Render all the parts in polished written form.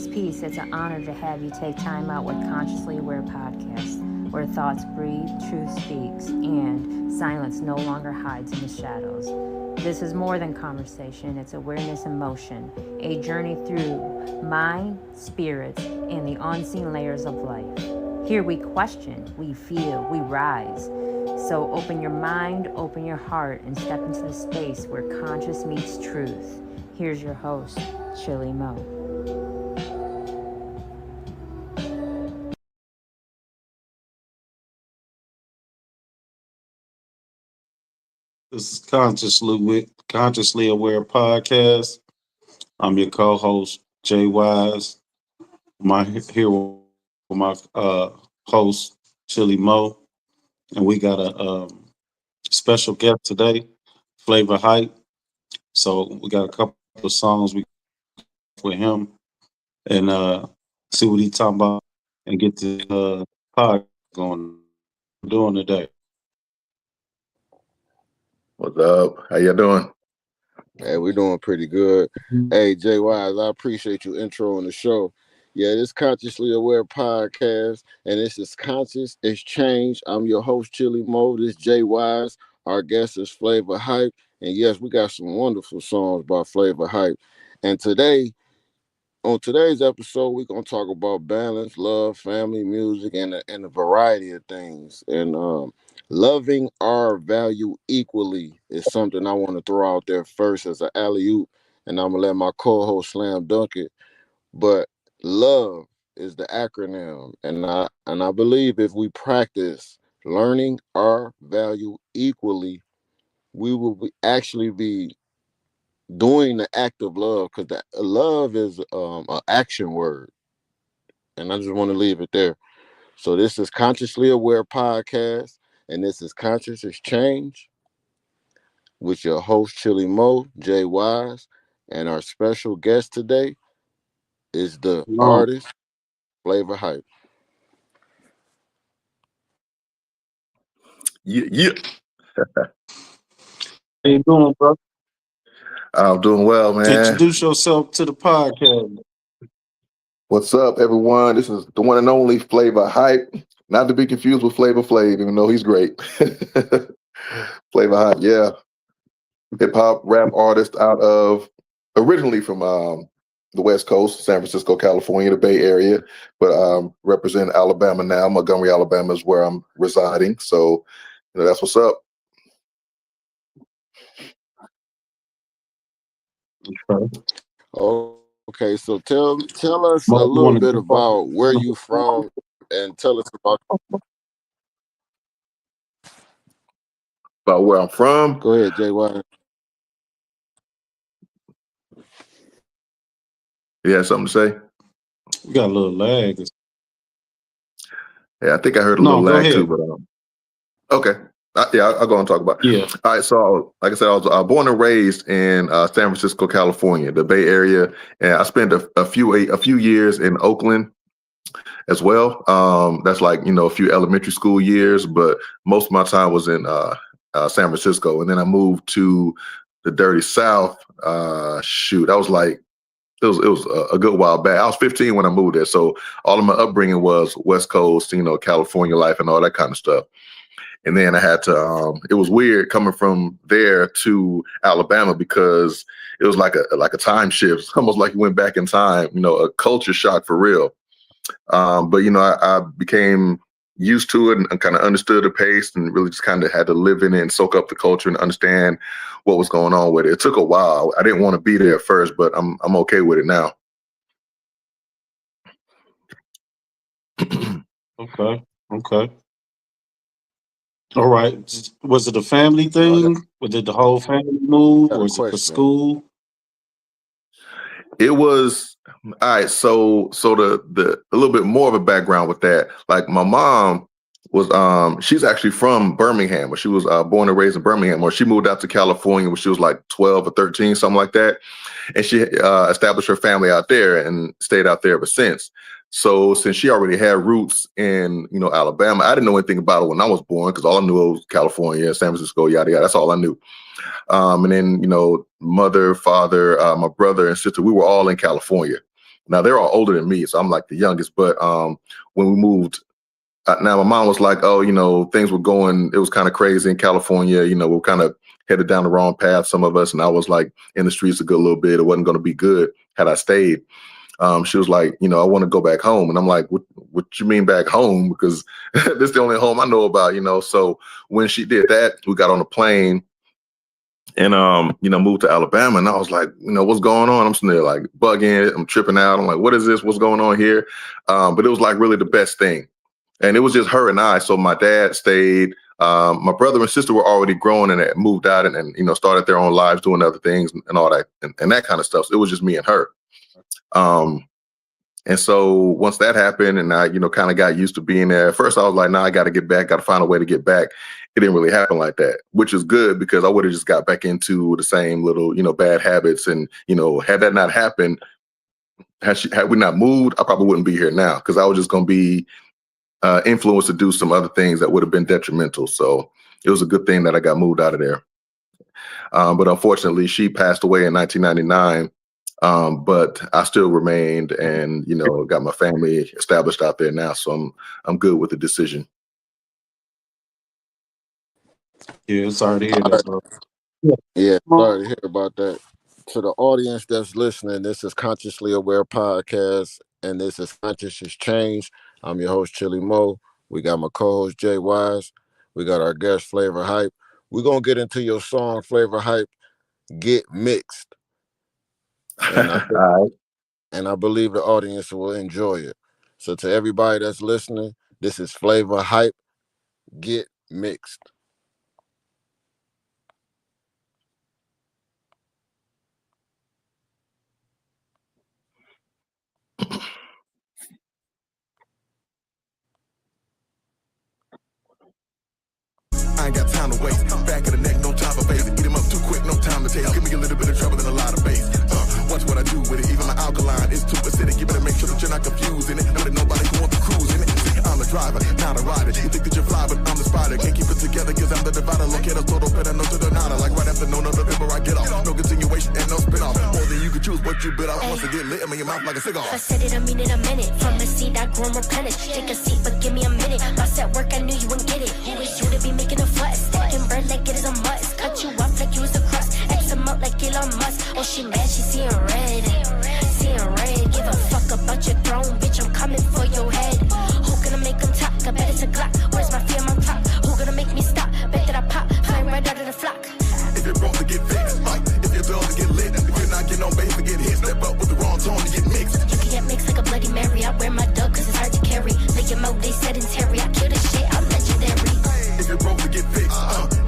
Peace. It's an honor to have you take time out with Consciously Aware podcast, where thoughts breathe, truth speaks, and silence no longer hides in the shadows. This is more than conversation, it's awareness in motion, a journey through mind, spirits, and the unseen layers of life. Here we question, we feel, we rise. So open your mind, open your heart, and step into the space where conscious meets truth. Here's your host, ChillyMoe. This is Consciously Aware Podcast. I'm your co-host, JWise. Here with my host, ChillyMoe. And we got a special guest today, Flavor Hype. So we got a couple of songs we with him and see what he's talking about and get the pod going. Doing today. What's up? How you doing? Hey, we're doing pretty good. Hey, Jay Wise, I appreciate you introing the show. Yeah, this Consciously Aware podcast, and this is Conscious is Change. I'm your host, ChillyMoe. This Jay Wise. Our guest is Flavor Hype. And yes, we got some wonderful songs by Flavor Hype. And on today's episode, we're going to talk about balance, love, family, music, and a variety of things. And loving our value equally is something I want to throw out there first as an alley-oop, and I'm going to let my co-host slam dunk it. But love is the acronym, and I believe if we practice learning our value equally, we will actually be doing the act of love, because love is an action word, and I just want to leave it there. So this is Consciously Aware Podcast, and this is Conscious is Change with your host ChillyMoe JWise, and our special guest today is the artist Flavor Hype. Yeah. How you doing, bro? I'm doing well, man. Introduce yourself to the podcast. What's up, everyone? This is the one and only Flavor Hype, not to be confused with Flavor Flav, even though he's great. Flavor Hype, yeah. Hip-hop rap artist originally from the West Coast, San Francisco, California, the Bay Area, but represent Alabama now. Montgomery, Alabama is where I'm residing. So, that's what's up. Okay, so tell us a little bit about where you from, and tell us about where I'm from. Go ahead, JY. You had something to say? You got a little lag. Yeah, I think I heard a little lag too, but okay. I'll go and talk about it. Yeah. All right, so like I said, I was born and raised in San Francisco, California, the Bay Area, and I spent a few years in Oakland as well. That's like, a few elementary school years, but most of my time was in San Francisco, and then I moved to the dirty South. That was like it was a good while back. I was 15 when I moved there, so all of my upbringing was West Coast, California life and all that kind of stuff. And then I had to, it was weird coming from there to Alabama because it was like a time shift, almost like you went back in time, a culture shock for real. But, I became used to it and kind of understood the pace and really just kind of had to live in it and soak up the culture and understand what was going on with it. It took a while. I didn't want to be there at first, but I'm okay with it now. Okay. All right. Was it a family thing? Or did the whole family move? Or was it for school? It was all right. So the a little bit more of a background with that. Like my mom was she's actually from Birmingham, but she was born and raised in Birmingham, or she moved out to California when she was like 12 or 13, something like that. And she established her family out there and stayed out there ever since. So since she already had roots in, Alabama, I didn't know anything about it when I was born because all I knew was California, San Francisco, yada, yada. That's all I knew. And then, mother, father, my brother and sister, we were all in California. Now they're all older than me, so I'm like the youngest. But when we moved, now my mom was like, "Oh, things were going. It was kind of crazy in California. We're kind of headed down the wrong path, some of us." And I was like in the streets a good little bit. It wasn't going to be good had I stayed. She was like, I want to go back home. And I'm like, what you mean back home? Because this is the only home I know about, So when she did that, we got on a plane and, moved to Alabama. And I was like, what's going on? I'm sitting there like bugging, I'm tripping out. I'm like, what is this? What's going on here? But it was like really the best thing. And it was just her and I. So my dad stayed. My brother and sister were already grown and had moved out and started their own lives doing other things and all that and that kind of stuff. So it was just me and her. And so once that happened and I, kind of got used to being there, at first I was like, I got to get back, got to find a way to get back. It didn't really happen like that, which is good because I would have just got back into the same little, bad habits. And, had that not happened, had we not moved, I probably wouldn't be here now because I was just going to be influenced to do some other things that would have been detrimental. So it was a good thing that I got moved out of there. But unfortunately, she passed away in 1999. But I still remained and, got my family established out there now. So I'm good with the decision. Yeah, sorry to hear that, bro. Yeah, sorry to hear about that. To the audience that's listening, this is Consciously Aware Podcast, and this is Conscious is Change. I'm your host, ChillyMoe. We got my co-host, JWise. We got our guest, Flavor Hype. We're going to get into your song, Flavor Hype, Get Mixed. And I believe the audience will enjoy it. So to everybody that's listening, this is Flavor Hype, Get Mixed. I ain't got time to waste. Back of the neck, no time for face. Eat him up too quick, no time to taste. Give me a little bit of trouble and a lot of bass. Watch what I do with it. Even my alkaline is too acidic. You better make sure that you're not confusing it. Know that nobody can want to cruise in it. I'm the driver, not a rider. You think that you're fly, but I'm the spider. Can't keep it together cause I'm the divider. Locator, total, better, no to the nada. Like right after no November, I get off. No continuation and no spin off. More than you can choose what you bit off. Once I get lit, I'm in your mouth like a cigar. I said it, I mean it a minute. From the seed I grew and replenished. Take a seat, but give me a minute. My set work, I knew you wouldn't get it. Who is you to be making a fuss? Stacking bread like it is a must. Cut you off like you was a crust. X them out like Elon Musk. Oh, she mad, she seeing red. Seeing red. Give a fuck about your throne, bitch. I'm coming for your head. Who gonna make them talk? I bet it's a Glock. Where's my fear, my clock? Who gonna make me stop? Bet that I pop. Flying right out of the flock. If you're broke to get fixed, right? If you're dull to get lit, if you're not getting on base to get hit, step up with the wrong tone to get mixed. You can get mixed like a Bloody Mary. I wear my dub cause it's hard to carry. Lick your mouth, they sedentary. I kill this shit, I'm legendary. If you're broke to get fixed,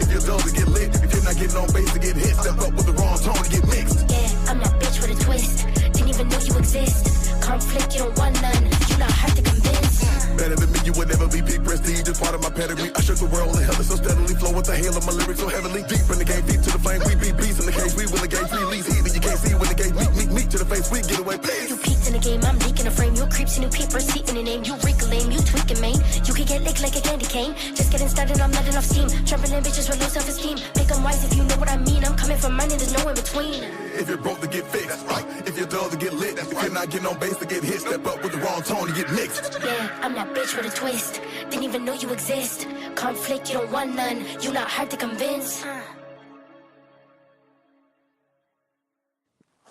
if you're dull to get lit, if you're not getting on base to get hit, step up with the wrong tone to get mixed. Yeah, I'm that bitch with a twist. Didn't even know you exist. Conflict, you don't want none. You not hard to convince. Better than me, you would never be peak prestige, just part of my pedigree. I shook the world and held it so steadily, flow with the hail of my lyrics so heavily. Deep in the game, feet to the flame, we be beasts in the cage, we will engage, release heat that you can't see when the gauge meet to the face, we get away, please. You peeked in the game, I'm leaking a frame. You creeps in new paper, seat in the name. You wrinkle lame, you tweaking main. You can get licked like a candy cane. Just getting started, I'm letting off steam. Trampling in bitches with low self-esteem. Make them wise if you know what I mean. I'm coming from mine and there's no in between. If you're broke to get fixed, right? If you're dull to get lit, if you're not getting on base to get hit, step up with the wrong tone to get mixed. Yeah, I'm that bitch with a twist. Didn't even know you exist. Conflict, you don't want none. You not hard to convince.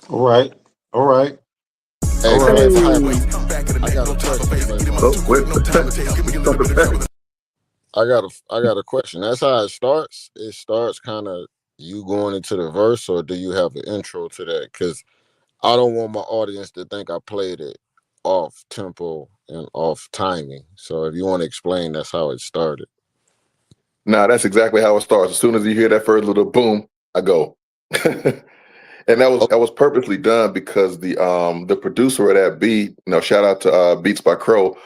All right. Hey, All right. I got a question. That's how it starts. It starts kind of you going into the verse, or do you have an intro to that? Because I don't want my audience to think I played it off tempo and off timing. So if you want to explain, that's how it started. Nah, that's exactly how it starts. As soon as you hear that first little boom, I go. And that was purposely done because the producer of that beat, shout out to Beats by Crow.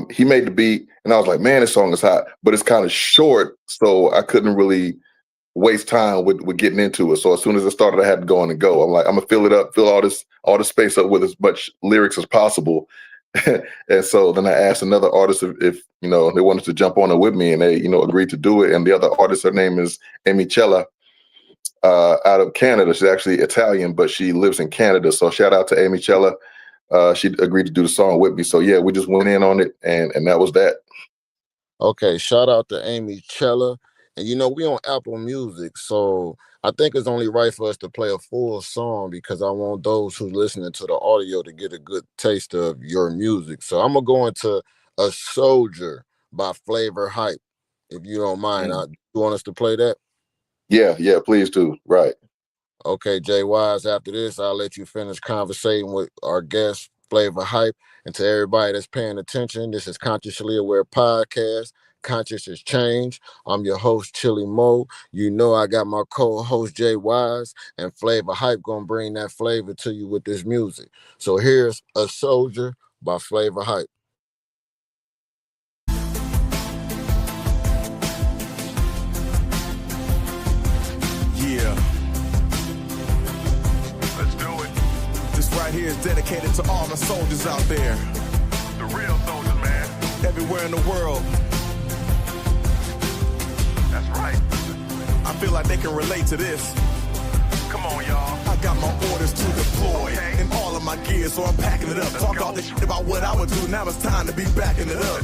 He made the beat, and I was like, man, this song is hot, but it's kind of short, so I couldn't really waste time with getting into it. So as soon as it started, I had to go on and go. I'm like, I'm gonna fill it up, fill all the space up with as much lyrics as possible. And so then I asked another artist if they wanted to jump on it with me, and they agreed to do it. And the other artist, her name is Amy Chella, out of Canada. She's actually Italian, but she lives in Canada. So shout out to Amy Chella. she agreed to do the song with me. So yeah, we just went in on it, and that was that. Okay, shout out to Amy Chella. And we on Apple Music, so I think it's only right for us to play a full song because I want those who listening to the audio to get a good taste of your music. So I'm gonna go into A Soldier by Flavor Hype, if you don't mind. You want us to play that? Yeah, please do. Right. Okay, JWise, after this, I'll let you finish conversating with our guest, Flavor Hype. And to everybody that's paying attention, this is Consciously Aware Podcast. Conscious is change. I'm your host, ChillyMoe. I got my co-host, JWise, and Flavor Hype gonna bring that flavor to you with this music. So here's A Soldier by Flavor Hype. Yeah. Let's do it. This right here is dedicated to all the soldiers out there. The real soldiers, man. Everywhere in the world. That's right. I feel like they can relate to this. Come on, y'all. I got my orders to deploy and all of my gear, so I'm packing it up. Talk all this shit about what I would do. Now it's time to be backing it up.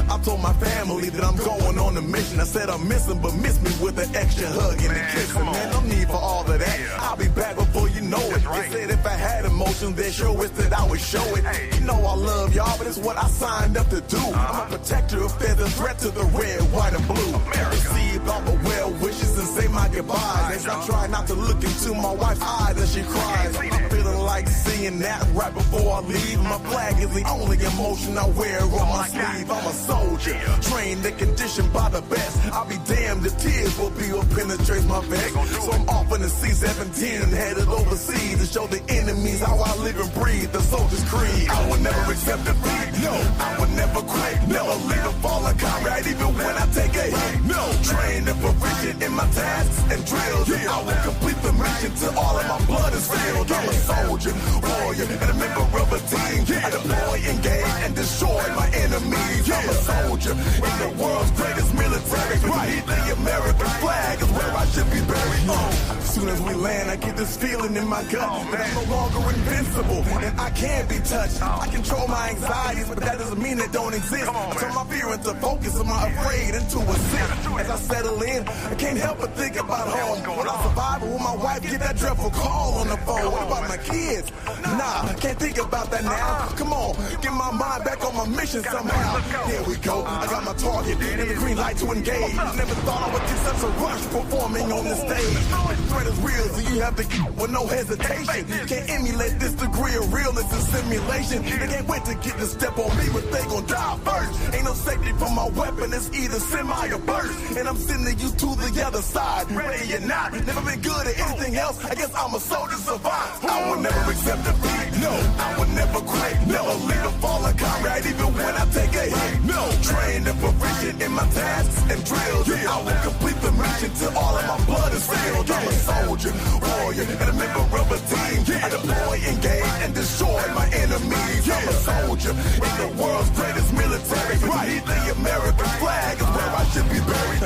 I told my family that I'm going on a mission. I said I'm missing, but miss me with an extra hug and a kiss. Man, no need for all of that. I'll be back before you know it. They said if I had emotion, then sure wish that I would show it. You know I love y'all, but it's what I signed up to do. I'm a protector if there's a threat to the red, white, and blue. Receive all the well wishes and say my goodbyes. As I try not to look into my wife's eyes as she cries. I'm feeling like seeing that right before I leave. My flag is the only emotion I wear on my sleeve. I'm a soldier, trained and conditioned by the best. I'll be damned if tears will be what penetrates my vest. So I'm off in the C-17, headed overseas to show the enemies how I live and breathe. The soldier's creed. I will never accept defeat. No, I will never quit. Never leave a fallen comrade, even when I take a hit. No, trained and proficient in my tasks and drills. I will complete the mission till all of my blood is filled. I'm a soldier, warrior, and a member of a team. I deploy, engage, and destroy my enemies. I'm a soldier in the world's greatest military. Beneath the American flag is where I should be buried. As soon as we land, I get this feeling in my gut that I'm no longer invincible and I can't be touched. I control my anxieties, but that doesn't mean they don't exist. I turn my fear into focus and my afraid into a sin. As I settle in, I can't help but think about home. Will I survive, or will my wife get that dreadful call on the phone? What about my kids? Nah, can't think about that now. Come on, get my mind back on my mission somehow. Here we go, I got my target and the green light to engage. Never thought I would get such a rush performing on the stage. The threat is real, so you have to get with no hesitation. Can't emulate this degree of realness and simulation. They can't wait to get to step on me, but they gon' die first. Ain't no safety for my weapon, it's either semi or burst. And I'm sending you to the other side, ready or not. Never been good at anything else, I guess I'm a soldier survive. I will never accept defeat, no, I will never quit. Never leave a fallen comrade, even when I take a hit. No, trained and proficient in my tasks and drills. I will complete the mission till all of my blood is filled. I'm a soldier, warrior, and a member of a team. I deploy, engage, and destroy my enemies. I'm a soldier in the world's greatest military. Beneath the American flag is where I should be buried.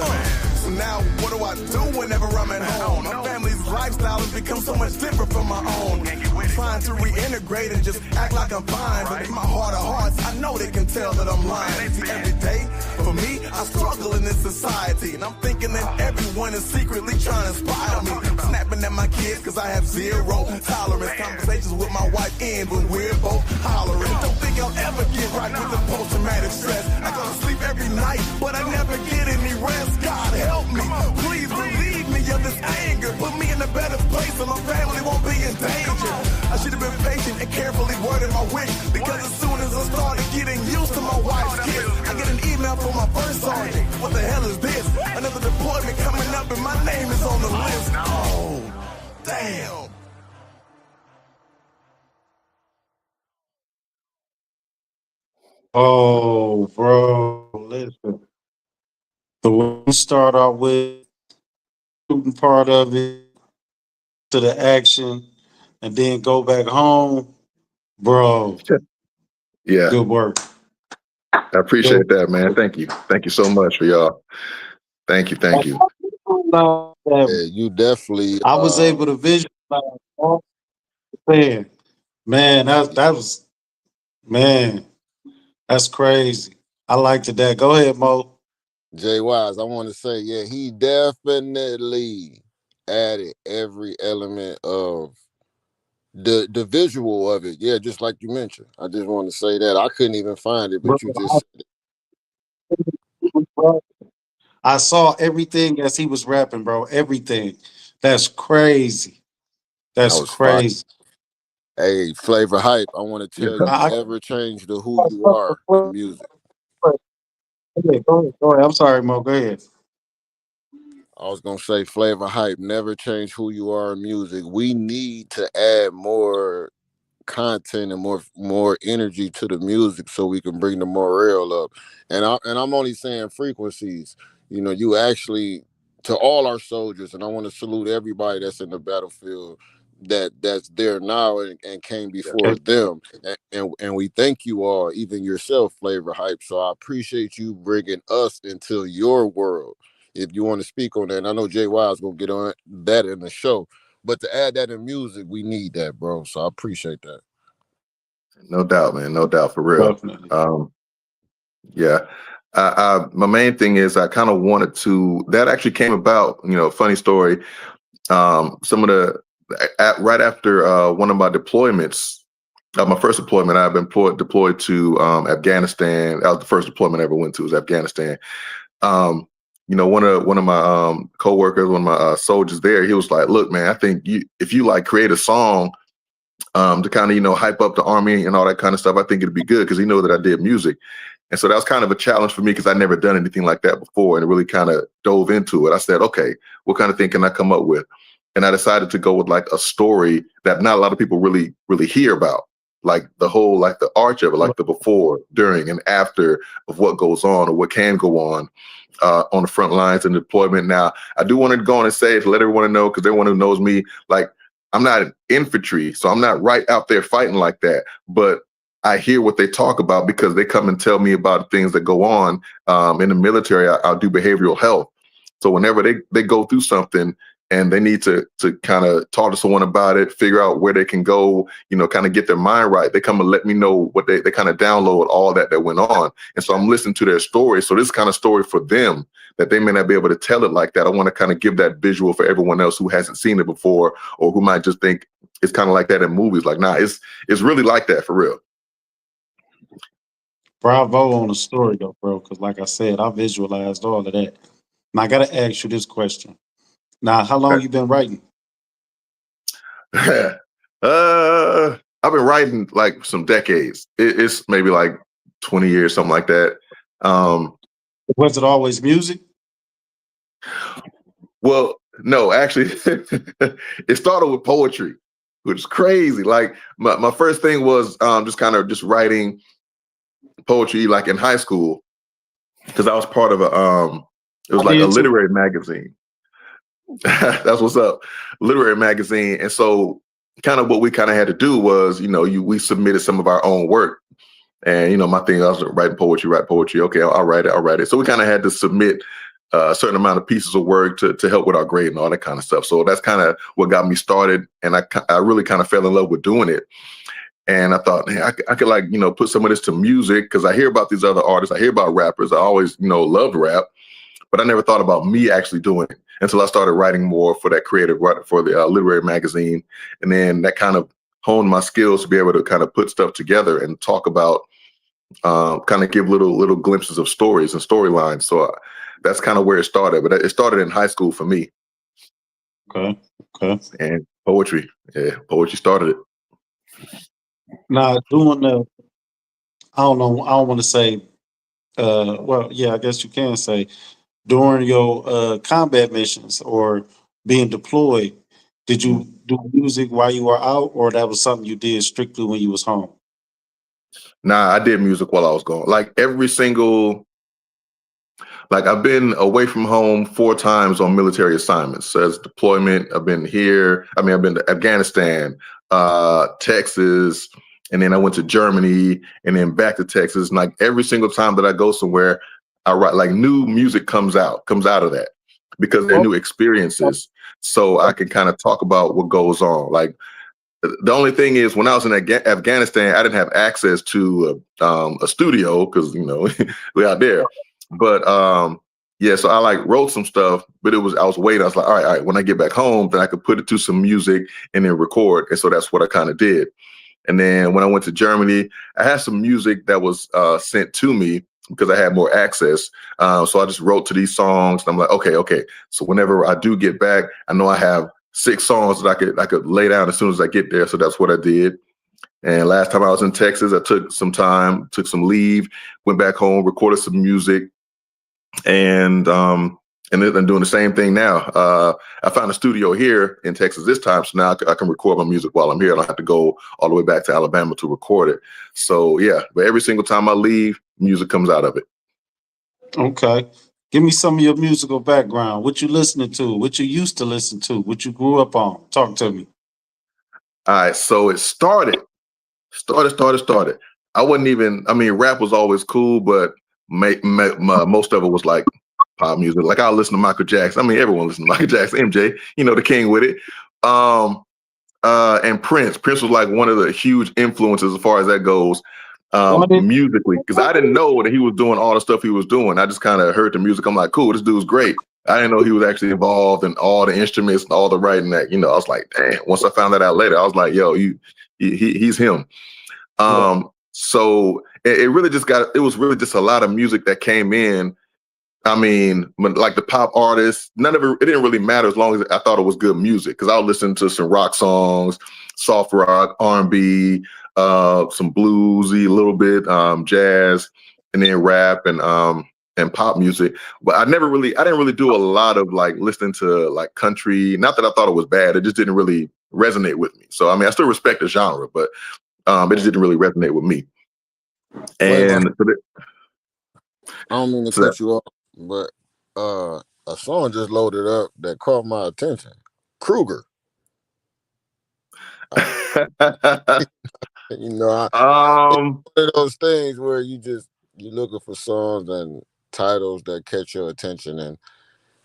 So now, what do I do whenever I'm at home? My family's lifestyle has become so much different from my own. I'm trying to reintegrate and just act like I'm fine, but in my heart of hearts, I know they can tell that I'm lying. See, every day, for me, I struggle in this society, and I'm thinking that everyone is secretly trying to inspire me. I'm snapping at my kids because I have zero tolerance. Conversations with my wife end when we're both hollering. Don't think I'll ever get right with the post-traumatic stress. I go to sleep every night, but I never get any rest. God help me, please relieve me of this anger. Put me in a better place so my family won't be in danger. I should have been patient and carefully worded my wish, because as soon as I started getting used to my wife's kiss, I get an email from my first sergeant. What the hell is this? Another deployment coming up and my name is on the list. Oh, damn. Oh, bro, listen. So when we start out with the shooting part of it to the action and then go back home, bro, Yeah, good work. I appreciate that, man. Thank you. Thank you so much for y'all. Thank you. Yeah, you definitely. I was able to visualize all the saying. Man, that was Man, that's crazy. I liked that. Go ahead, Mo. JWise, I want to say, yeah, he definitely added every element of the visual of it. Yeah, just like you mentioned. I just want to say that. I couldn't even find it, Bro, but you just said I saw everything as he was rapping, bro. Everything. That's crazy. that That's was fire. crazy. Hey, Flavor Hype, I want to Yes, tell sir. you, I, never change the who you are in music. go ahead. Go ahead. I'm sorry, Mo. Go ahead. I was gonna say Flavor Hype, never change who you are in music. We need to add more content and more energy to the music so we can bring the morale up. And I'm only saying frequencies. You know, you actually to all our soldiers, and I want to salute everybody that's in the battlefield that's there now and came before Okay. them. And we thank you all, even yourself, Flavor Hype. So I appreciate you bringing us into your world. If you want to speak on that, and I know Jay Wise gonna get on that in the show. But to add that in music, we need that, bro. So I appreciate that. No doubt, man. No doubt, for real. Definitely. Yeah. My main thing is I kind of wanted to. That actually came about. Funny story. Some of the right after one of my deployments, my first deployment, I've been deployed to Afghanistan. That was the first deployment I ever went to, was Afghanistan. One of my coworkers, one of my soldiers there, he was like, "Look, man, I think if you like create a song to kind of hype up the army and all that kind of stuff, I think it'd be good," because he know that I did music. And so that was kind of a challenge for me because I'd never done anything like that before, and really kind of dove into it. I said, okay, what kind of thing can I come up with? And I decided to go with like a story that not a lot of people really, really hear about, like like the arch of it, like the before, during, and after of what goes on or what can go on the front lines and deployment. Now, I do want to go on and say, to let everyone know, because everyone who knows me, like, I'm not an infantry, so I'm not right out there fighting like that. But I hear what they talk about because they come and tell me about things that go on in the military. I'll do behavioral health. So whenever they go through something and they need to kind of talk to someone about it, figure out where they can go, kind of get their mind right, they come and let me know what they kind of download all that went on. And so I'm listening to their story. So this kind of story for them that they may not be able to tell it like that. I want to kind of give that visual for everyone else who hasn't seen it before or who might just think it's kind of like that in movies. Like, nah, it's really like that for real. Bravo on the story, though, bro. Because, like I said, I visualized all of that. Now, I got to ask you this question. Now, how long you been writing? I've been writing like some decades. It's maybe like 20 years, something like that. Was it always music? Well, no, actually, it started with poetry, which is crazy. Like my first thing was just writing poetry, like in high school, because I was part of it was I like a did too. literary magazine. That's what's up, literary magazine. And so, kind of what we kind of had to do was, we submitted some of our own work. And my thing, I was writing poetry, write poetry. Okay, I'll write it. So we kind of had to submit a certain amount of pieces of work to help with our grade and all that kind of stuff. So that's kind of what got me started, and I really kind of fell in love with doing it. And I thought, hey, I could like put some of this to music, because I hear about these other artists, I hear about rappers. I always loved rap, but I never thought about me actually doing it until I started writing more for that creative, for the literary magazine, and then that kind of honed my skills to be able to kind of put stuff together and talk about, kind of give little glimpses of stories and storylines. So that's kind of where it started. But it started in high school for me. Okay. Okay. And poetry, poetry started it. Now, doing I don't know, I don't want to say, well, yeah, I guess you can say, during your combat missions or being deployed, did you do music while you were out, or that was something you did strictly when you was home? Nah, I did music while I was gone. Like I've been away from home 4 times on military assignments. So as deployment, I've been here. I mean, I've been to Afghanistan, Texas, and then I went to Germany, and then back to Texas. And like every single time that I go somewhere, I write, like, new music comes out of that, because they're new experiences. So I can kind of talk about what goes on. Like The only thing is, when I was in Afghanistan, I didn't have access to a studio because we out there. But yeah, so I like wrote some stuff, but I was waiting. I was like, all right. When I get back home, then I could put it to some music and then record. And so that's what I kind of did. And then when I went to Germany, I had some music that was sent to me because I had more access. So I just wrote to these songs. And I'm like, okay. So whenever I do get back, I know I have 6 songs that I could lay down as soon as I get there. So that's what I did. And last time I was in Texas, I took some time, took some leave, went back home, recorded some music, and then I'm doing the same thing now. I found a studio here in Texas this time, so now I can record my music while I'm here. I don't have to go all the way back to Alabama to record it. So yeah, but every single time I leave, music comes out of it. Okay. Give me some of your musical background. What you listening to? What you used to listen to? What you grew up on? Talk to me. All right, so it started. I wasn't even. I mean, rap was always cool, but most of it was like pop music. Like I listen to Michael Jackson. I mean, everyone listens to Michael Jackson, MJ. The king with it. And Prince. Prince was like one of the huge influences as far as that goes. Musically, because I didn't know that he was doing all the stuff he was doing. I just kind of heard the music. I'm like, cool, this dude's great. I didn't know he was actually involved in all the instruments and all the writing that, I was like, damn. Once I found that out later, I was like, yo, he's him. So it really it was really just a lot of music that came in. I mean, like the pop artists, none of it didn't really matter as long as I thought it was good music. Because I would listen to some rock songs, soft rock, R&B, some bluesy, a little bit, jazz, and then rap and pop music. But I didn't really do a lot of like listening to like country. Not that I thought it was bad, it just didn't really resonate with me. So I mean, I still respect the genre, but it just didn't really resonate with me. And I don't mean to cut you off, but a song just loaded up that caught my attention. Kruger. It's one of those things where you're looking for songs and titles that catch your attention, and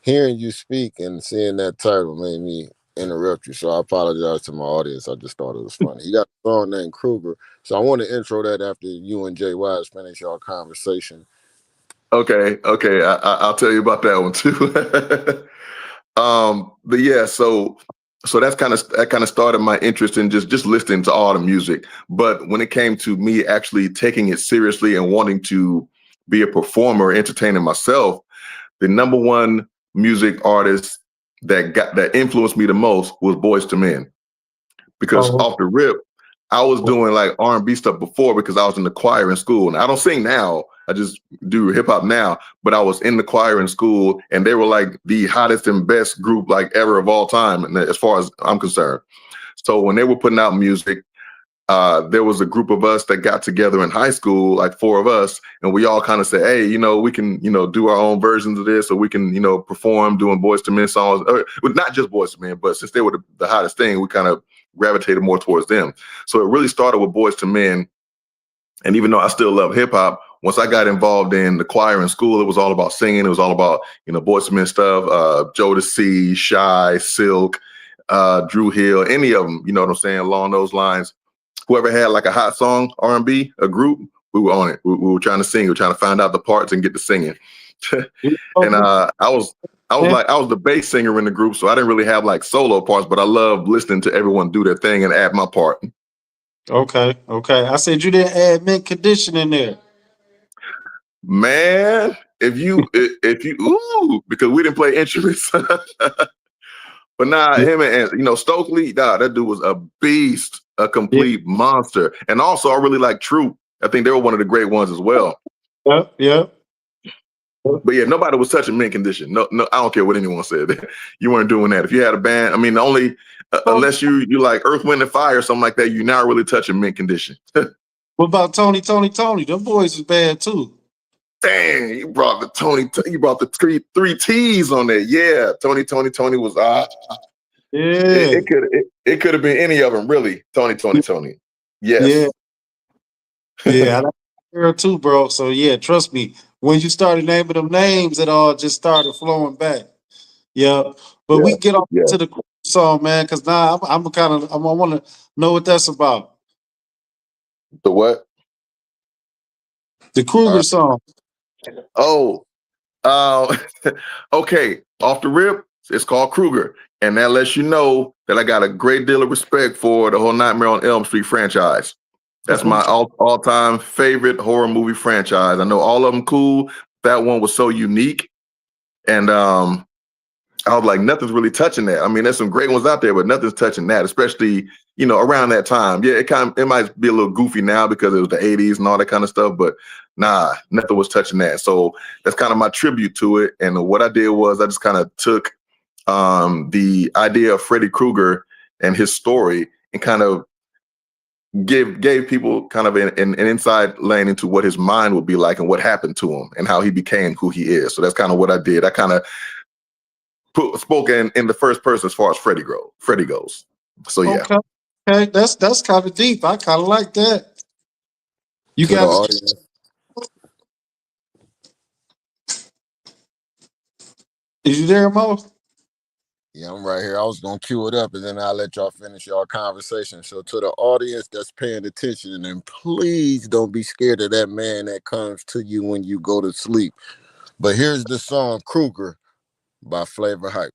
hearing you speak and seeing that title made me interrupt you. So I apologize to my audience. I just thought it was funny. You got a song named Kruger. So I want to intro that after you and JWise finish your conversation. Okay. I'll tell you about that one too. But yeah, so that kind of started my interest in just listening to all the music. But when it came to me actually taking it seriously and wanting to be a performer, entertaining myself, the number one music artist that influenced me the most was Boyz II Men. Because off the rip, I was doing like R&B stuff before because I was in the choir in school. And I don't sing now. I just do hip hop now. But I was in the choir in school, and they were like the hottest and best group like ever of all time, and as far as I'm concerned. So when they were putting out music, there was a group of us that got together in high school, like 4 of us, and we all kind of said, hey, we can, do our own versions of this, or we can, perform doing Boyz II Men songs, or not just Boyz II Men, but since they were the hottest thing, we kind of gravitated more towards them. So it really started with Boyz II Men. And even though I still love hip hop, once I got involved in the choir in school, it was all about singing. It was all about, Boyz II Men stuff, Jodeci, Shy, Silk, Drew Hill, any of them, you know what I'm saying, along those lines. Whoever had like a hot song, R&B, a group, we were on it. We were trying to sing. We were trying to find out the parts and get to singing. And I was the bass singer in the group, so I didn't really have like solo parts, but I loved listening to everyone do their thing and add my part. Okay. I said you didn't add mint condition in there. Man, if you because we didn't play instruments. But him and Stokely, that dude was a beast, a complete monster. And also I really like Troop. I think they were one of the great ones as well. Yeah. But yeah, nobody was touching mint condition. No, I don't care what anyone said. You weren't doing that. If you had a band, I mean, unless you like Earth, Wind, and Fire or something like that, you're not really touching mint condition. What about Tony? Them boys was bad too. Dang, you brought the three T's on there. Yeah, Tony was yeah. It could have been any of them, really. Tony. Yes. Yeah, I like her too, bro. So yeah, trust me. When you started naming them names, it all just started flowing back. Yeah. But we get on to the song, man, because now I'm kind of I want to know what that's about. The what? The Kruger song. Oh, okay. Off the rip, it's called Kruger, and that lets you know that I got a great deal of respect for the whole Nightmare on Elm Street franchise. That's my all time favorite horror movie franchise. I know all of them cool. That one was so unique, and I was like, nothing's really touching that. I mean, there's some great ones out there, but nothing's touching that, especially, around that time. Yeah, it might be a little goofy now because it was the 80s and all that kind of stuff, but nah, nothing was touching that. So that's kind of my tribute to it. And what I did was I just kind of took the idea of Freddy Krueger and his story and kind of gave people kind of an inside lane into what his mind would be like and what happened to him and how he became who he is. So that's kind of what I did. I kind of spoke in the first person as far as Freddy goes. So yeah. Okay, that's kind of deep. I kind of like that. You To the got audience. Is you there, Mo? Yeah, I'm right here. I was gonna cue it up and then I'll let y'all finish y'all conversation. So to the audience that's paying attention, and please don't be scared of that man that comes to you when you go to sleep. But here's the song Kruger by Flavor Hype.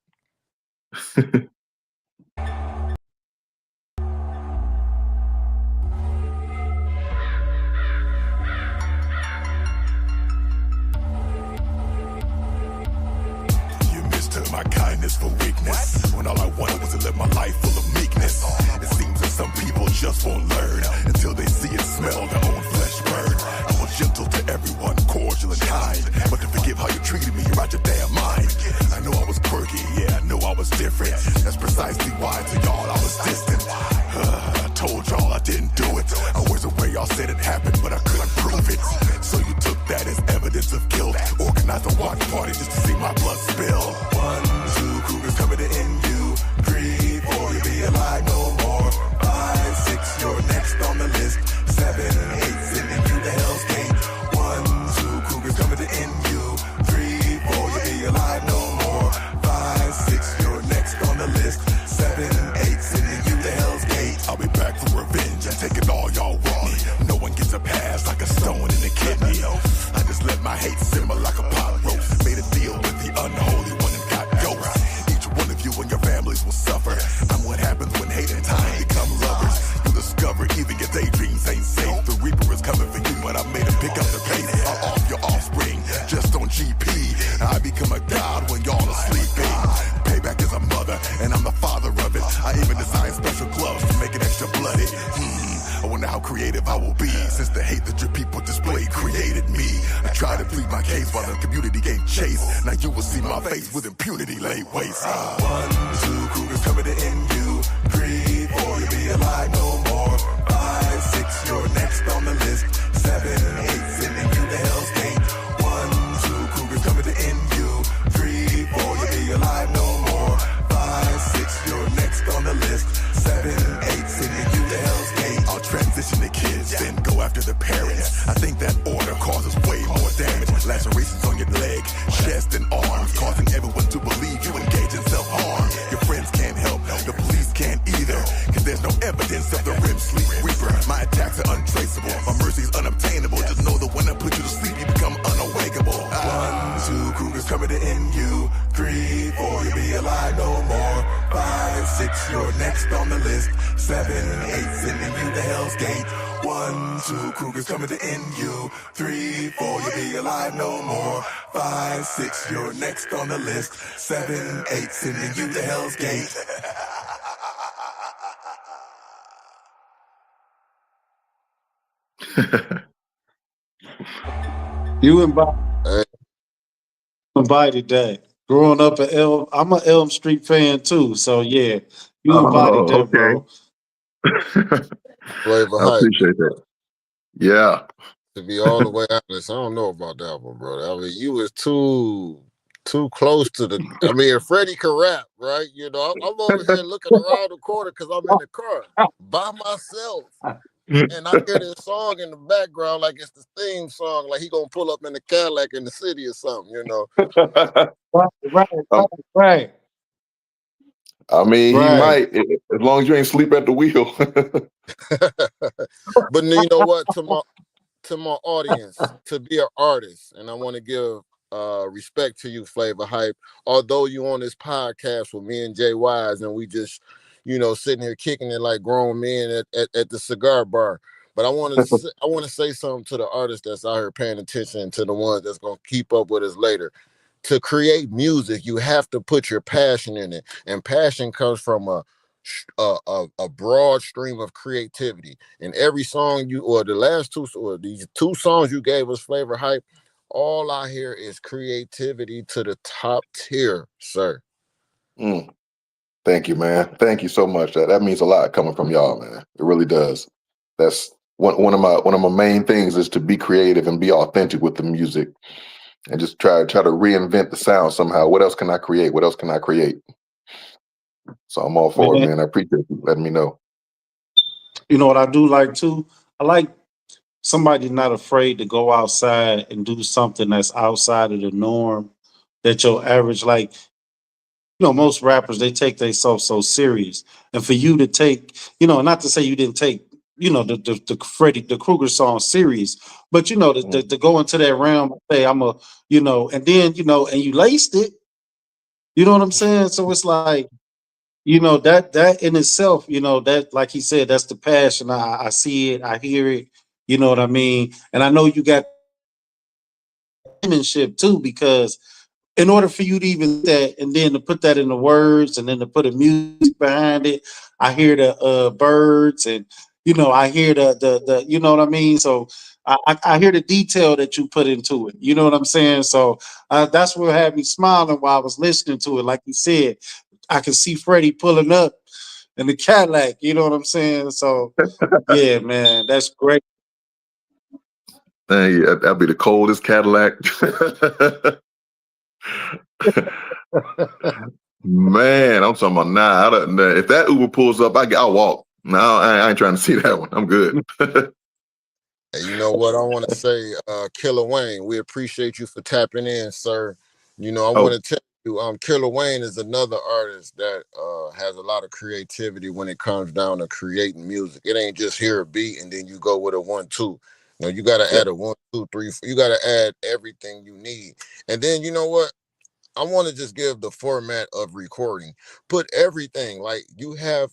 My kindness for weakness, when all I wanted was to live my life full of meekness. It seems that some people just won't learn until they see and smell their own flesh burn. I was gentle to everyone, cordial and kind, but to forgive how you treated me, you're out your damn mind. I know I was quirky, yeah, I know I was different. That's precisely why to y'all I was distant. I told y'all I didn't do it. I was aware y'all said it happened, but I couldn't prove it. So you took that as evidence of guilt. Organized a watch party just to see my blood spill. 1, 2, Kruger's coming to end you. 3, 4, you'll be alive no more. 5, 6, you're next on the list. 7, 8, sending you to Hell's Gate. 1, 2, Kruger's coming to end you. 3, 4, you'll be alive no more. 5, 6, you're next on the list. 7, 8, sending you to Hell's Gate. I'll be back for revenge and taking all y'all wrong. No one gets a pass like a stone in the kidney. I just let my hate simmer like a pot roast. Made a deal with the unholy one and got ghosts. Each one of you and your families will suffer. I'm what happens when hate and time become lovers. You'll discover even your daydreams ain't safe. The Reaper is coming for you, but I made him pick up the pace. I'll off your offspring, just on GP. I become a god when y'all are sleeping. Payback is a mother, and I'm the father of it. I even designed special gloves to make it extra bloody. I wonder how creative I will be, since the hate that your people display created me. I try to plead my case while the community gave chase. Now you will see my face with impunity laid waste. 1, 2, Kruger's coming to end you. 3, 4, you'll be alive no more. 5, 6, you're next on the list. 7, 8, sending you to Hell's Gate. 1, 2, Kruger's coming to end you. 3, 4, you'll be alive no more. 5, 6, you're next on the list. 7, 8, sending you to Hell's Gate. I'll transition the kids, then go after the parents. I think that order causes way more damage. Lacerations on your leg, chest, and arms, causing everyone to believe you engage in self-harm. Your friends can't help, the police can't either, cause there's no evidence of the REM sleep reaper. My attacks are untraceable, my mercy's unobtainable. Just know that when I put you to sleep, you become unawakeable. 1, 2, Kruger's coming to end you. 3, 4, you'll be alive no more. 5, 6, you're next on the list. 7, 8, sending you to Hell's Gate. 1, 2, Kruger's coming to end you. 3, 4, you'll be alive no more. 5, 6, you're next on the list. 7, 8, sending you to Hell's Gate. You invited that. Growing up at I'm an Elm Street fan too. So yeah, you invited that, okay. bro. Flavor I Hype. appreciate that. Yeah. To be all the way honest, I don't know about that one, bro. I mean, you was too close to the. I mean, Freddie can rap, right? You know, I'm over here looking around the corner because I'm in the car by myself, and I hear this song in the background like it's the theme song, like he gonna pull up in the Cadillac in the city or something, you know. Right. I mean, he Right. might, as long as you ain't sleep at the wheel. But you know what? To my audience, to be an artist, and I want to give respect to you, Flavor Hype. Although you on this podcast with me and JWise, and we just, sitting here kicking it like grown men at the cigar bar. But I want to say something to the artists that's out here paying attention, to the ones that's gonna keep up with us later. To create music, you have to put your passion in it, and passion comes from a broad stream of creativity. And every song or the last two, or these two songs you gave us, Flavor Hype, all I hear is creativity to the top tier, sir. Mm. Thank you, man. Thank you so much. That means a lot coming from y'all, man. It really does. That's one of my main things is to be creative and be authentic with the music, and just try to reinvent the sound somehow. What else can I create? What else can I create? So I'm all for it, Man, man. I appreciate you letting me know. you know what I do like too? I like somebody not afraid to go outside and do something that's outside of the norm that your average, like, most rappers, they take themselves so serious. And for you to take, not to say you didn't take, the Kruger song serious, but to go into that realm and say, I'm a, and then, and you laced it, you know what I'm saying? So it's like, that in itself, that, like he said, that's the passion. I see it, I hear it, you know what I mean? And I know you got penmanship too, because in order for you to even that, and then to put that in the words, and then to put a music behind it, I hear the birds, and I hear the you know what I mean. So I hear the detail that you put into it. You know what I'm saying? So that's what had me smiling while I was listening to it. Like you said, I can see Freddie pulling up in the Cadillac. You know what I'm saying? So yeah, man, that's great. Hey, that'd be the coldest Cadillac. Man, I'm talking about if that Uber pulls up, I'll walk. No, I ain't trying to see that one. I'm good. And you know what I want to say, Killer Wayne, we appreciate you for tapping in, sir. I want Oh, to tell you, Killer Wayne is another artist that has a lot of creativity when it comes down to creating music. It ain't just hear a beat and then you go with a 1-2. You got to yeah. add a 1-2-3. You got to add everything you need. And then you know what? I want to just give the format of recording. Put everything, like you have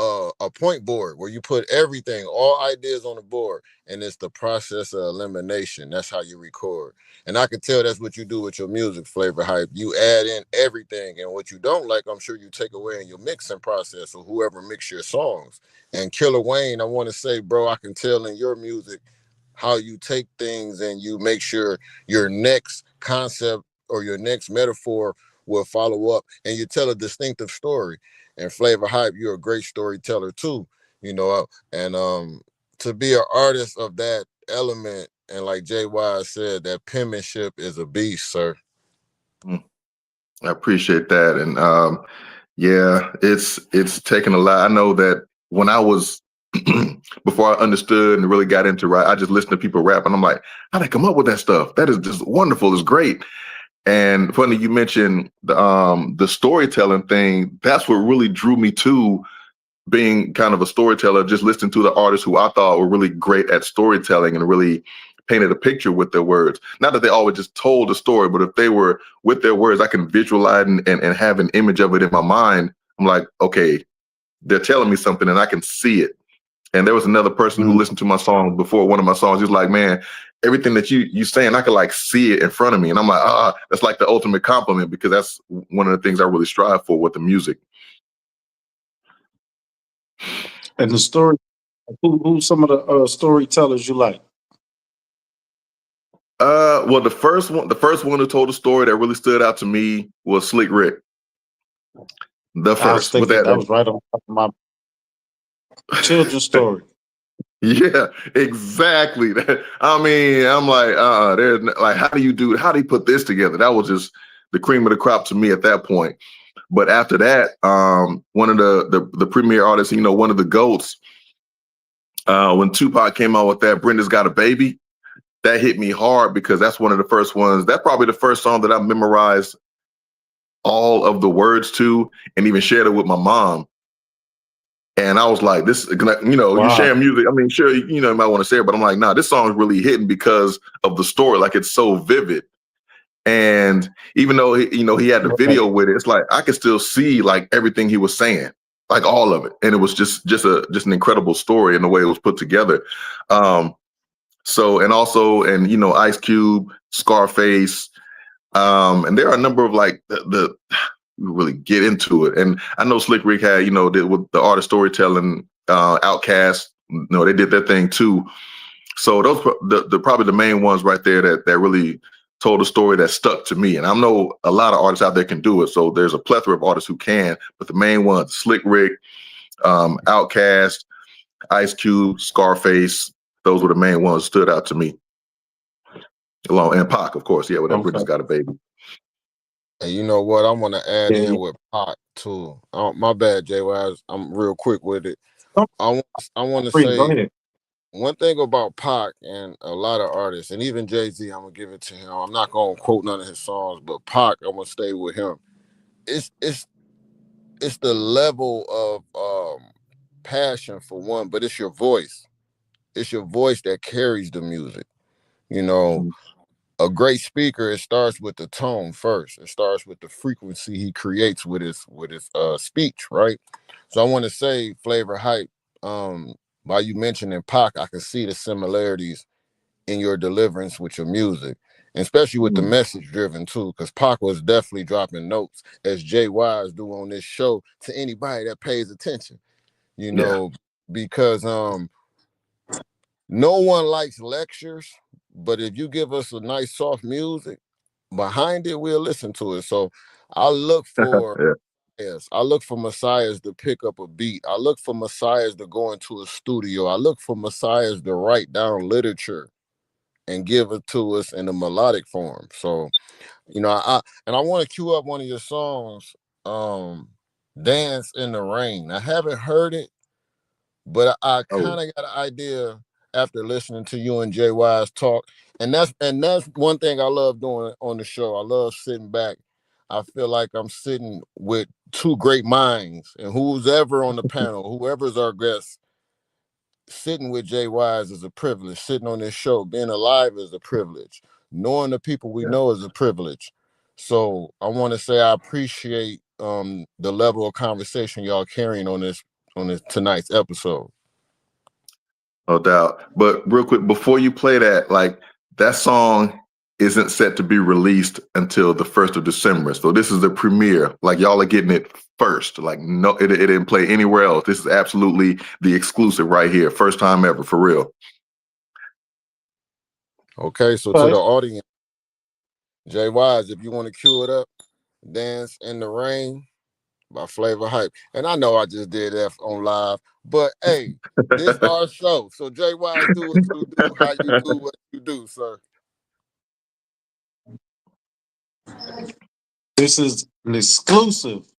a point board where you put everything, all ideas on the board, and it's the process of elimination. That's how you record. And I can tell that's what you do with your music, Flavor Hype. You add in everything, and what you don't like, I'm sure you take away in your mixing process, or whoever mix your songs. And Killer Wayne, I want to say, bro, I can tell in your music how you take things and you make sure your next concept or your next metaphor will follow up, and you tell a distinctive story. And Flavor Hype, you're a great storyteller too, and to be an artist of that element, and like JWise said, that penmanship is a beast, sir. I appreciate that. And yeah, it's taken a lot. I know that when I was before I understood and really got into rap, I just listened to people rap, and I'm like, how they come up with that stuff? That is just wonderful. It's great. And funny, you mentioned the storytelling thing. That's what really drew me to being kind of a storyteller, just listening to the artists who I thought were really great at storytelling and really painted a picture with their words. Not that they always just told a story, but if they were with their words, I can visualize and have an image of it in my mind. I'm like, okay, they're telling me something and I can see it. And there was another person who listened to my song before one of my songs. He's like, man, everything that you saying, I could like see it in front of me. And I'm like, that's like the ultimate compliment, because that's one of the things I really strive for with the music. And the story, who some of the storytellers you like? Well, the first one who told a story that really stood out to me was Slick Rick. The I was first with thinking that. that was right on top of my children's story. Yeah, exactly. I mean, I'm like, there's like, how do you put this together? That was just the cream of the crop to me at that point. But after that, one of the premier artists, one of the GOATs, when Tupac came out with that Brenda's Got a Baby, that hit me hard, because that's one of the first ones. That's probably the first song that I memorized all of the words to, and even shared it with my mom. And I was like, this, you know, Wow. you share music. I mean, sure, you know, you might want to share it, but I'm like, nah, this song is really hitting because of the story. Like, it's so vivid. And even though, you know, he had the video with it, it's like, I could still see like everything he was saying, like all of it. And it was just an incredible story in the way it was put together. So, and also, and, you know, Ice Cube, Scarface, and there are a number of like the really get into it. And I know Slick Rick had, you know, with the art of storytelling, Outkast, you know, they did their thing too. So those the probably the main ones right there that really told a story that stuck to me. And I know a lot of artists out there can do it. So there's a plethora of artists who can, but the main ones, Slick Rick, Outkast, Ice Cube, Scarface, those were the main ones that stood out to me. And Pac, of course, yeah, whatever. Bridget's Got a Baby. And you know what? I want to add in with Pac too. My bad, JWise. I'm real quick with it. I want to say one thing about Pac and a lot of artists, and even Jay-Z, I'm gonna give it to him. I'm not gonna quote none of his songs, but Pac, I'm gonna stay with him. It's the level of passion for one, but it's your voice. It's your voice that carries the music. You know, a great speaker, it starts with the tone first. It starts with the frequency he creates with his speech, right? So I want to say, Flavor Hype, while you mentioning Pac, I can see the similarities in your deliverance with your music, and especially with the message driven too, because Pac was definitely dropping notes, as JWise do on this show, to anybody that pays attention, you know, because no one likes lectures, but if you give us a nice soft music behind it, we'll listen to it. So I look for I look for messiahs to pick up a beat. I look for messiahs to go into a studio. I look for messiahs to write down literature and give it to us in a melodic form. So, you know, I want to cue up one of your songs, Dance in the Rain. I haven't heard it, but I kind of got an idea after listening to you and JWise talk. And that's one thing I love doing on the show. I love sitting back. I feel like I'm sitting with two great minds, and who's ever on the panel, whoever's our guest, sitting with JWise is a privilege. Sitting on this show, being alive is a privilege. Knowing the people we know is a privilege. So I want to say I appreciate the level of conversation y'all carrying on this tonight's episode. No doubt. But real quick, before you play that, like, that song isn't set to be released until the 1st of December. So this is the premiere. Like, y'all are getting it first. Like, no, it didn't play anywhere else. This is absolutely the exclusive right here. First time ever, for real. Okay, so to the audience, JWise, if you want to cue it up, Dance in the Rain by Flavor Hype. And I know I just did that on live, but hey, this is our show. So JWise, do what you do, how you do what you do, sir. This is an exclusive,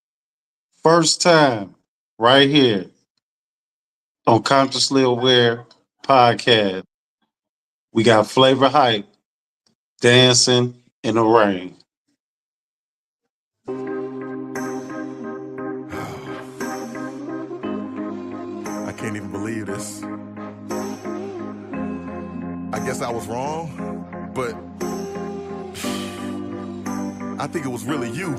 first time, right here on Consciously Aware Podcast. We got Flavor Hype, Dancing in the Rain. I can't even believe this. I guess I was wrong, but I think it was really you.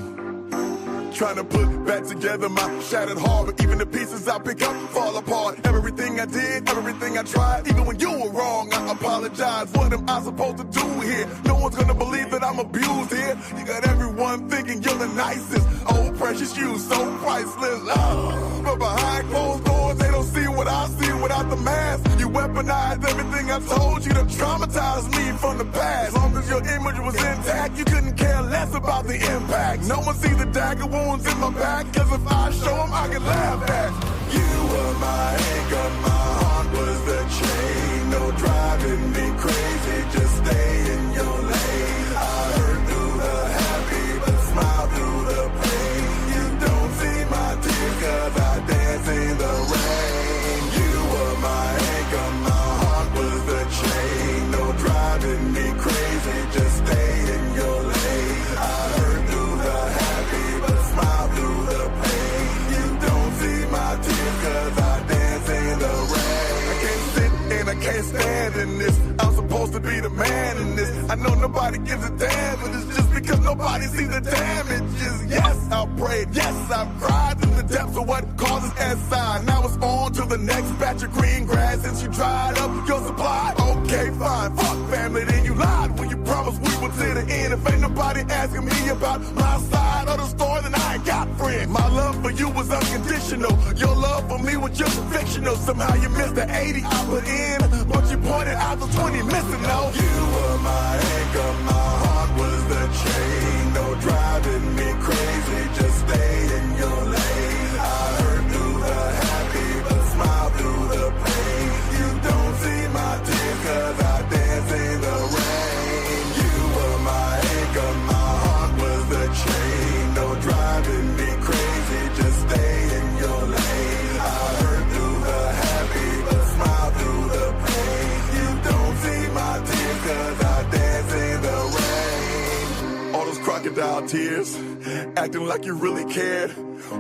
Trying to put back together my shattered heart, but even the pieces I pick up fall apart. Everything I did, everything I tried, even when you were wrong, I apologize. What am I supposed to do here? No one's gonna believe that I'm abused here. You got everyone thinking you're the nicest. Oh, precious you, so priceless. But behind closed doors, they don't see what I see without the mask. You weaponized everything I told you to traumatize me from the past. As long as your image was intact, you couldn't care less about the impact. No one sees the dagger wounds in my back, cause if I show them, I can laugh at. You were my anchor, my heart was the chain. No driving me crazy, just stay in your lane. I hurt through the happy, but smile through the pain. You don't see my tears, cause I dance in the rain. You were my anchor, my heart was the chain. No driving me crazy, just stay in your lane. I hurt through the happy, in this. I'm supposed to be the man in this. I know nobody gives a damn, but it's just because nobody sees the damages. Yes, I prayed. Yes, I've cried in the depths of what causes SI. Now it's on to the next batch of green grass since you dried up your supply. Okay, fine. Fuck family, then you lied when you promised we would see the end. If ain't nobody asking me about my side of the story, then I ain't got friends. My love for you was unconditional. Your love for me was just fictional. Somehow you missed the 80 I put in, but you pointed out the 20 missing. No, you were my anchor, my heart was the chain. No driving me crazy, just stay in your lane. I hurt through the happy, but smile through the pain. You don't see my tears 'cause I dance in the rain. You were my anchor, my heart was the chain. No driving me crazy, just stay in your lane. I hurt through the happy, but smile through the pain. You don't see my tears 'cause I dance in the rain. All those crocodile tears, acting like you really cared,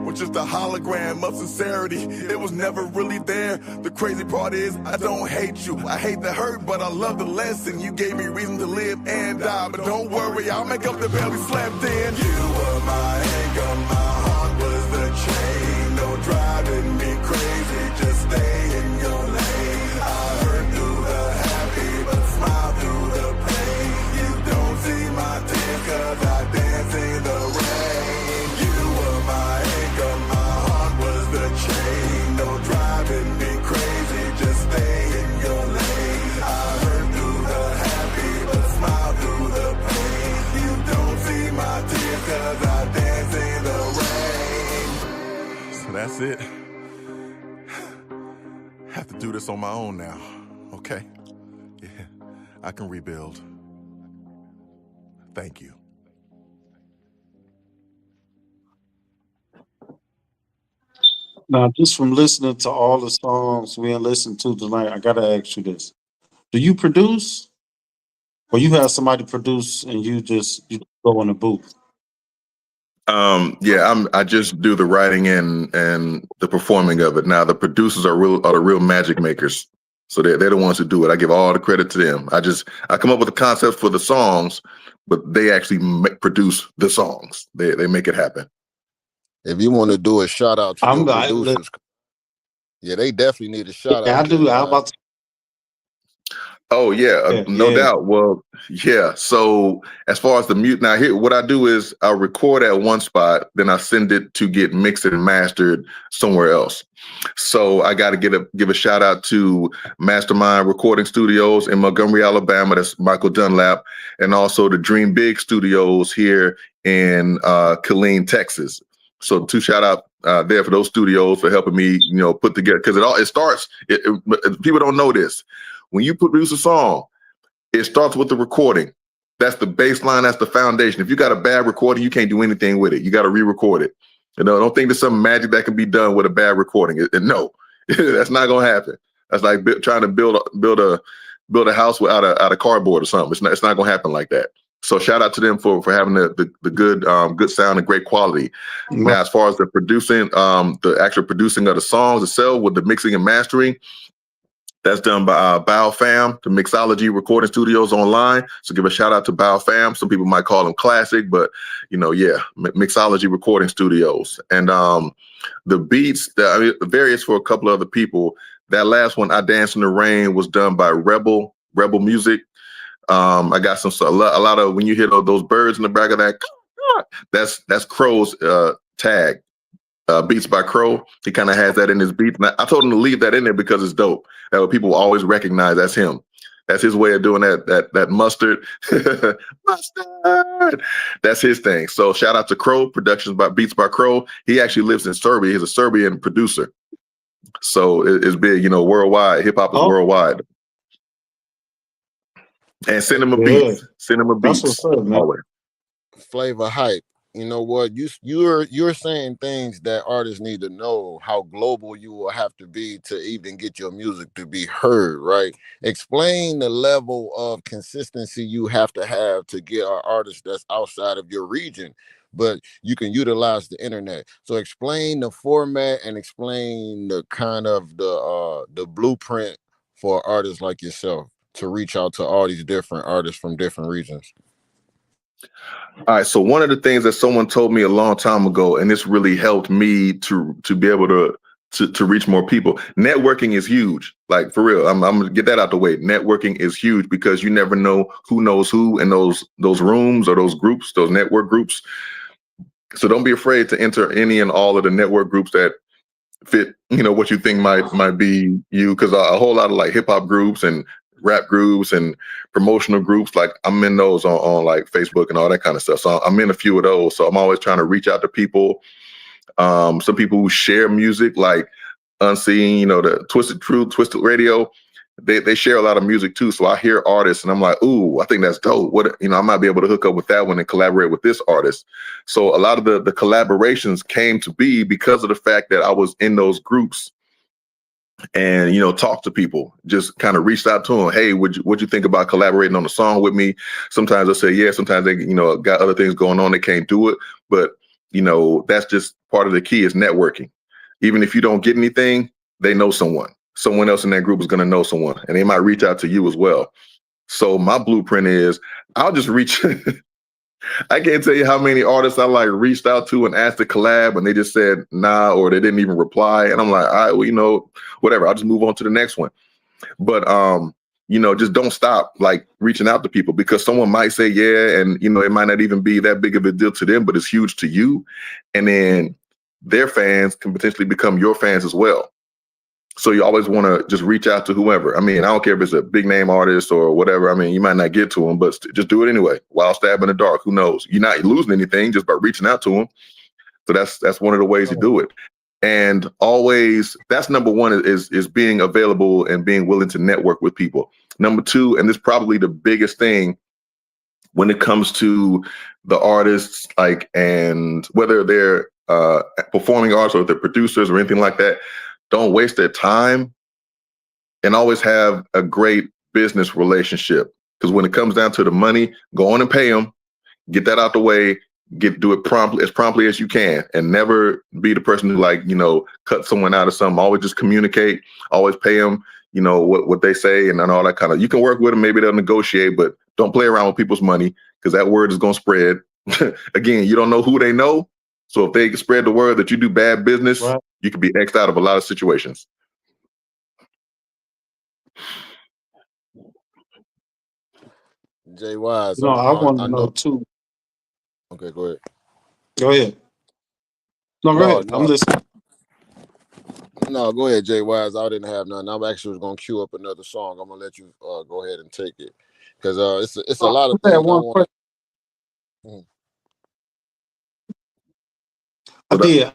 was just a hologram of sincerity. It was never really there. The crazy part is I don't hate you. I hate the hurt, but I love the lesson. You gave me reason to live and die. But don't worry, I'll make up the bed we slept in. You were my anchor, my heart was the chain. No driving me crazy, just stay in your lane. I hurt through the happy, but smile through the pain. You don't see my tears 'cause I dance in the rain. You were my anchor, my heart was the chain. No driving me crazy, just stay in your lane. I hurt through the happy, but smile through the pain. You don't see my tears 'cause I dance in the rain. So that's it. Have to do this on my own now. Okay? Yeah, I can rebuild. Thank you. Now, just from listening to all the songs we listened to tonight, I gotta ask you this: do you produce, or you have somebody produce and you go in the booth? Yeah, I just do the writing and the performing of it. Now the producers are the real magic makers. So they're the ones who do it. I give all the credit to them. I come up with the concepts for the songs, but they actually produce the songs. They make it happen. If you want to do a shout out to your producers, yeah, they definitely need a shout out. Yeah, I do. How about? Oh yeah, no doubt. Well, yeah. So as far as the mute, now here, what I do is I record at one spot, then I send it to get mixed and mastered somewhere else. So I got to give a shout out to Mastermind Recording Studios in Montgomery, Alabama. That's Michael Dunlap, and also the Dream Big Studios here in Killeen, Texas. So two shout out there for those studios for helping me, put together, because it starts. People don't know this. When you produce a song, it starts with the recording. That's the baseline. That's the foundation. If you got a bad recording, you can't do anything with it. You got to re-record it. Don't think there's some magic that can be done with a bad recording. No, that's not gonna happen. That's like trying to build a house out of cardboard or something. It's not gonna happen like that. So shout out to them for having the good sound and great quality. Now, as far as the producing, the actual producing of the songs itself with the mixing and mastering, that's done by Bow Fam, the Mixology Recording Studios online. So give a shout out to Bow Fam. Some people might call them classic, but Mixology Recording Studios. And the beats, various for a couple of other people. That last one, I Dance in the Rain, was done by Rebel Music. I got a lot of, when you hear those birds in the back of that, that's Crow's tag. Beats by Crow. He kind of has that in his beats. And I told him to leave that in there because it's dope. That way people always recognize that's him. That's his way of doing that mustard. Mustard. That's his thing. So shout out to Crow, productions by Beats by Crow. He actually lives in Serbia. He's a Serbian producer. So it's big, worldwide. Hip hop is worldwide. And Cinema Beats. Cinema Beats. That's what's up, man. Always. Flavor Hype. You know what? You're saying things that artists need to know, how global you will have to be to even get your music to be heard, right? Explain the level of consistency you have to get our artists that's outside of your region, but you can utilize the internet. So explain the format and explain the kind of the blueprint for artists like yourself. to reach out to all these different artists from different regions? All right. So one of the things that someone told me a long time ago, and this really helped me to be able to reach more people. Networking is huge. Like for real. I'm gonna get that out the way. Networking is huge because you never know who knows who in those rooms or those groups, those network groups. So don't be afraid to enter any and all of the network groups that fit, what you think might be you. Because a whole lot of like hip hop groups and rap groups and promotional groups, like I'm in those on like Facebook and all that kind of stuff. So I'm in a few of those. So I'm always trying to reach out to people. Some people who share music, like Unseen, the Twisted Truth, Twisted Radio. They share a lot of music too. So I hear artists and I'm like, ooh, I think that's dope. What, I might be able to hook up with that one and collaborate with this artist. So a lot of the collaborations came to be because of the fact that I was in those groups and, talk to people, just kind of reached out to them. Hey, what'd you think about collaborating on a song with me? Sometimes they'll say, yeah, sometimes they, got other things going on. They can't do it. But, that's just part of the key is networking. Even if you don't get anything, they know someone. Someone else in that group is going to know someone, and they might reach out to you as well. So my blueprint is I'll just reach. I can't tell you how many artists I like reached out to and asked to collab, and they just said nah, or they didn't even reply. And I'm like, all right, well, whatever. I'll just move on to the next one. But just don't stop like reaching out to people, because someone might say yeah, and it might not even be that big of a deal to them, but it's huge to you, and then their fans can potentially become your fans as well. So you always want to just reach out to whoever. I mean, I don't care if it's a big name artist or whatever. I mean, you might not get to them, but just do it anyway. While stabbing in the dark, who knows? You're not losing anything just by reaching out to them. So that's one of the ways you do it. And always, that's number one, is being available and being willing to network with people. Number two, and this is probably the biggest thing when it comes to the artists, like, and whether they're performing artists or they're producers or anything like that, don't waste their time, and always have a great business relationship. Because when it comes down to the money, go on and pay them, get that out the way, do it promptly as you can, and never be the person who cut someone out of something. Always just communicate, always pay them, what they say and all that kind of. You can work with them, maybe they'll negotiate, but don't play around with people's money, because that word is going to spread. Again, you don't know who they know. So if they spread the word that you do bad business, right, you could be X'd out of a lot of situations. JWise. No, I want to know too. Okay, go ahead. Go ahead. No, go ahead. I'm listening. No, go ahead, JWise. I didn't have none. I'm actually going to queue up another song. I'm gonna let you go ahead and take it, because it's a lot of things I want. I did.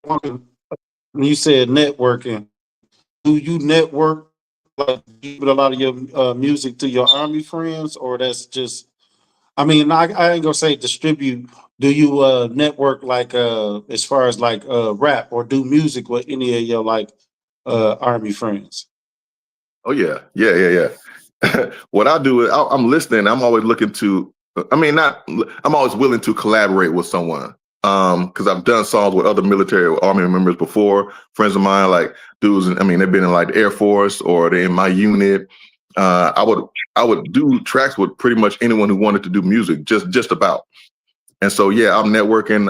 When you said networking, do you network like give a lot of your music to your Army friends, or that's just? I mean, I ain't gonna say distribute. Do you network like as far as like rap or do music with any of your like Army friends? Oh yeah. What I do is I'm listening. I'm always looking to. I'm always willing to collaborate with someone. Because I've done songs with other military Army members before, friends of mine, like dudes. They've been in like the Air Force or they're in my unit. I would do tracks with pretty much anyone who wanted to do music, just about. And so yeah, I'm networking.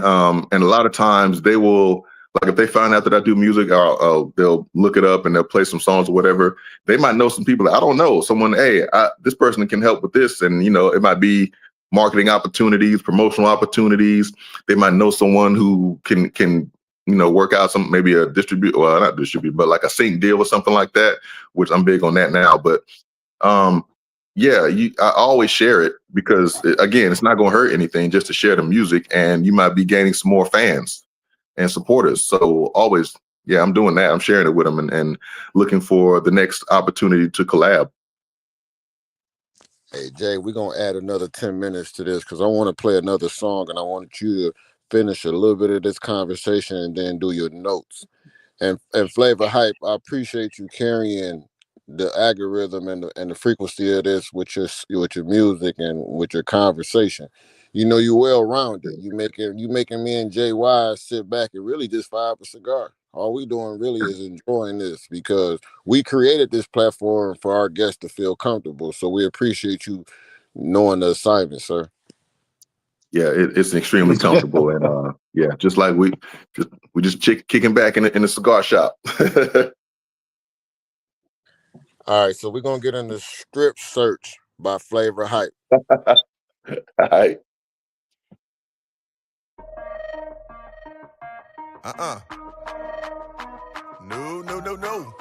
And a lot of times they will, like, if they find out that I do music, they'll look it up and they'll play some songs or whatever. They might know some people that I don't know. Someone, hey, this person can help with this, and it might be marketing opportunities, promotional opportunities. They might know someone who can work out maybe a not distribute, but like a sync deal or something like that, which I'm big on that now. But I always share it, because again, it's not going to hurt anything just to share the music, and you might be gaining some more fans and supporters. So always, I'm doing that. I'm sharing it with them and looking for the next opportunity to collab. Hey, Jay, we're going to add another 10 minutes to this, because I want to play another song, and I want you to finish a little bit of this conversation and then do your notes. And Flavor Hype, I appreciate you carrying the algorithm and the frequency of this with your music and with your conversation. You're well-rounded. You making me and JWise sit back and really just fire up a cigar. All we doing really is enjoying this because we created this platform for our guests to feel comfortable. So we appreciate you knowing the assignment, sir. Yeah, it's extremely comfortable, and yeah, just like we just kicking back in the cigar shop. All right, so we're gonna get into strip search by Flavor Hype. All right. No, no, no, no.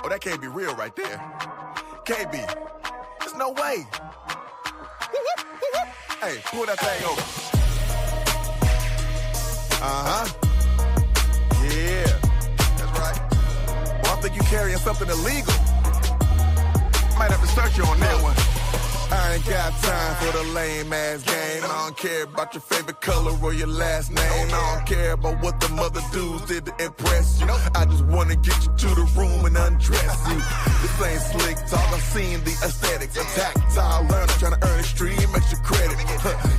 Oh, that can't be real right there. Can't be. There's no way. Hey, pull that thing over. Yeah, that's right. Well, I think you carrying something illegal. Might have to search you on that one. I ain't got time for the lame ass game. I don't care about your favorite color or your last name. I don't care about what the mother dudes did to impress you. I just wanna get you to the room and undress you. This ain't slick talk, I've seen the aesthetics. A tactile learner trying to earn a stream extra credit.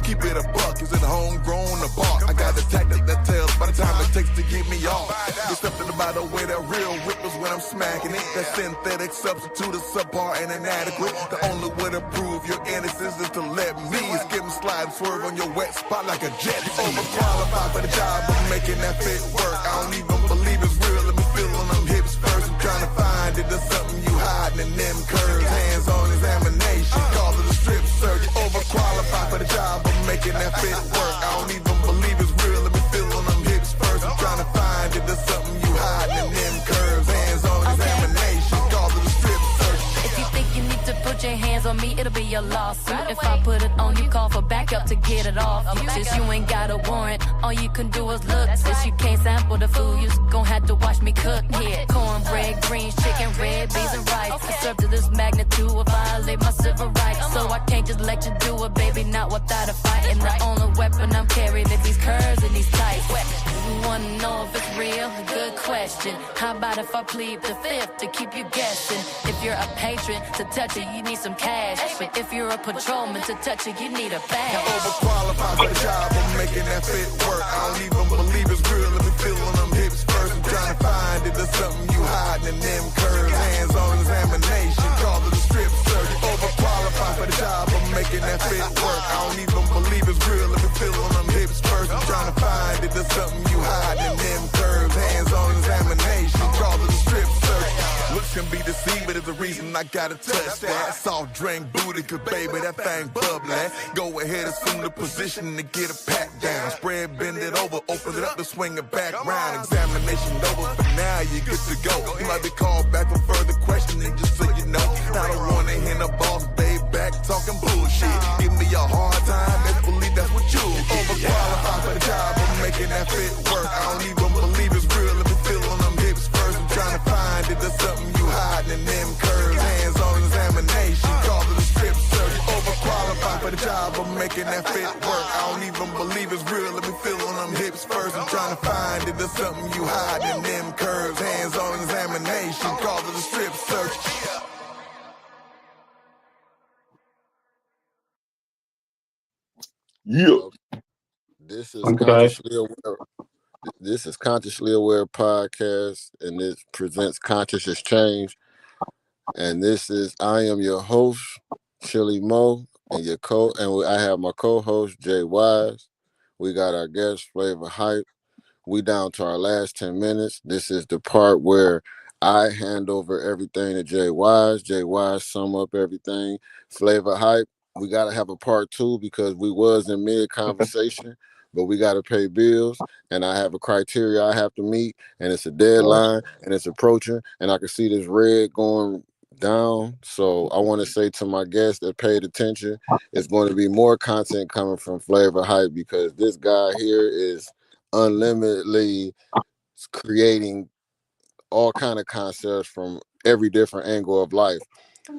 Keep it a buck, is it homegrown or bark? I got the tactic that tells by the time it takes to get me off. There's something about the way that real whippers when I'm smacking it. That synthetic substitute is subpar and inadequate. The only way to prove your innocence is to let me skip and slide and swerve on your wet spot like a jet. You overqualified for the job of making that fit work. I don't even believe it's real. Let me feel on them hips first. I'm trying to find it. There's something you hiding in them curves. Hands on examination. Call it a strip search. You overqualified for the job of making that fit work. I don't even believe it's real. Let me feel on them hips first. I'm trying to find it. There's something you hiding in them curves. Hands on examination. Call it a strip search. If you think you need to put your hands on me, it'll be your lawsuit. If I put it on you, call for backup to get it off. Since you ain't got a warrant, all you can do is look. Since you can't sample the food, you just gon' have to watch me cook. Yeah, cornbread, greens, chicken, red beans, and rice. I serve to this magnitude will violate my civil rights. So I can't just let you do it, baby, not without a fight. And the only weapon I'm carrying is these curves and these tights. You wanna know if it's real? Good question. How about if I plead the fifth to keep you guessing? If you're a patron, to touch it, you need some cash. But if you're a patrolman, to touch it, you need a badge. Overqualified for the job of making that fit work. I don't even believe it's real. Let me feel on them hips first. I'm trying to find it. There's something you hiding in them curves. Hands on examination. Call it a strip search. Overqualified for the job of making that fit work. I don't even believe it's real. Let me feel on them hips first. I'm trying to find it. There's something you hiding in them curves. Hands on examination. Call it a strip search. Looks can be deceived, but there's a reason I gotta touch that. Soft drink booty, cause baby, that thing bubbling. Go ahead, assume the position to get a pat down. Spread, bend it over, open it up to swing it back round. Examination over, for now you're good to go. You might be called back for further questioning, just so you know. I don't wanna hear no boss babe back talking bullshit. Give me a hard time, let's believe that's what you get. Overqualified for the job of making that fit work. I don't even believe it's real, let me feel on them hips first. I'm trying to find it, there's something you hiding in them curves. Hands on examination, call it a strip search. Overqualified for the job of making that fit work. I don't even believe it's real, let me feel on them hips first. I'm trying to find it, there's something you hiding in them curves. Hands on examination, call it a strip search. Yeah. This is Okay. Consciously Aware. This is Consciously Aware podcast, and it presents Conscious Exchange. And this is I am your host, ChillyMoe, and I have my co-host JWise. We got our guest Flavor Hype. We down to our last 10 minutes. This is the part where I hand over everything to JWise. JWise sum up everything. Flavor Hype. We gotta have a part 2 because we was in mid conversation, but we gotta pay bills, and I have a criteria I have to meet, and it's a deadline, and it's approaching, and I can see this red going down. So I want to say to my guests that paid attention, it's going to be more content coming from Flavor Hype because this guy here is unlimitedly creating all kind of concepts from every different angle of life.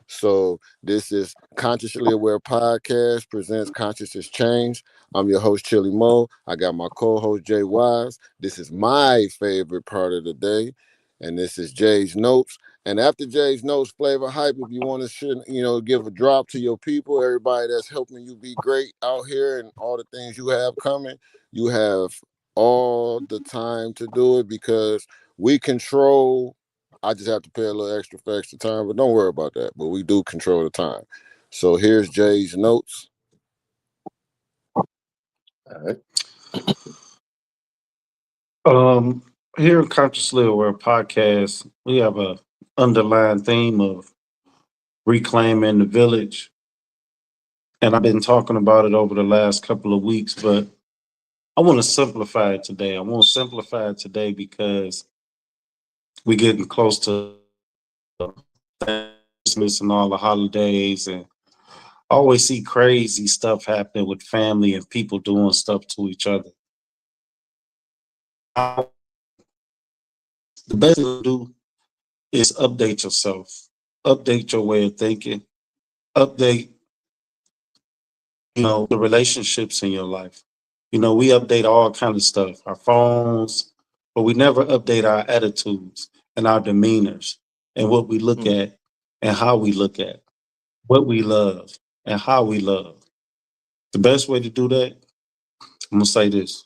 So this is Consciously Aware Podcast presents Conscious Exchange. I'm your host, ChillyMoe. I got my co-host, JWise. This is my favorite part of the day, and this is Jay's Notes. And after Jay's Notes, Flavor Hype, if you want to, give a drop to your people, everybody that's helping you be great out here and all the things you have coming, you have all the time to do it because we control. I just have to pay a little extra for extra time, but don't worry about that. But we do control the time. So here's Jay's notes. All right. Here in Consciously Aware podcast, we have a underlying theme of reclaiming the village. And I've been talking about it over the last couple of weeks, but I want to simplify it today. I want to simplify it today because we're getting close to Christmas and all the holidays, and I always see crazy stuff happening with family and people doing stuff to each other. The best thing to do is update yourself, update your way of thinking, update, the relationships in your life. We update all kinds of stuff, our phones, but we never update our attitudes and our demeanors and what we look at and how we look at, what we love and how we love. The best way to do that, I'm gonna say this.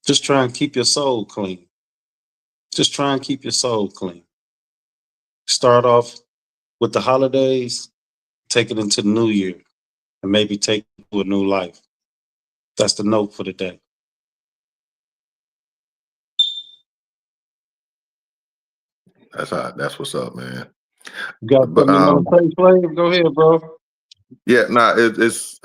Just try and keep your soul clean. Just try and keep your soul clean. Start off with the holidays, take it into the new year, and maybe take it to a new life. That's the note for the day. That's what's up, man. You got But something you want to say, Flav? Go ahead, bro. yeah, it's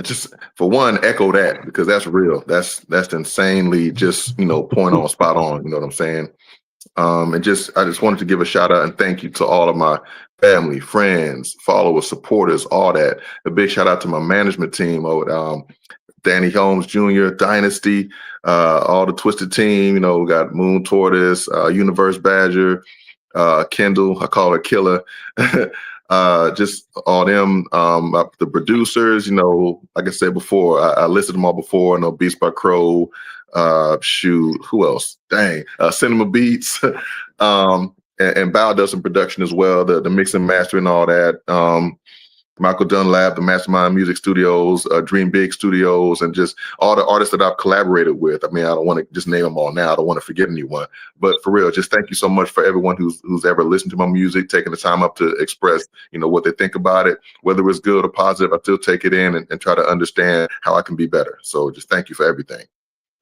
just for one, echo that because that's real. That's insanely just point on, spot on. You know what I'm saying? And I just wanted to give a shout out and thank you to all of my family, friends, followers, supporters, all that. A big shout out to my management team over Danny Holmes Jr., Dynasty, all the Twisted team. We got Moon Tortoise, Universe Badger, Kendall, I call her Killer. Just all them, the producers, like I said before, I listed them all before. Beats by Crow, who else? Dang, Cinema Beats, and Bow does some production as well, the mix and master and all that. Michael Dunlap, the Mastermind Music Studios, Dream Big Studios, and just all the artists that I've collaborated with. I mean, I don't want to just name them all now. I don't want to forget anyone. But for real, just thank you so much for everyone who's ever listened to my music, taking the time up to express, what they think about it, whether it's good or positive. I still take it in and try to understand how I can be better. So just thank you for everything.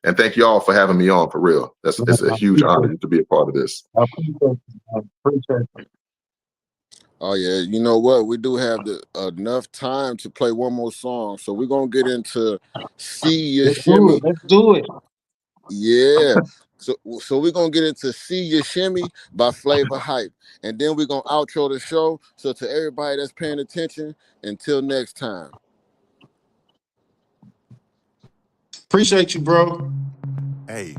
And thank you all for having me on, for real. It's a huge honor to be a part of this. I appreciate it. Oh yeah, you know what? We do have enough time to play one more song, so we're gonna get into See Ya Shimmy. Let's do it. Yeah. So we're gonna get into See Ya Shimmy by Flavor Hype, and then we're gonna outro the show. So to everybody that's paying attention, until next time. Appreciate you, bro. Hey,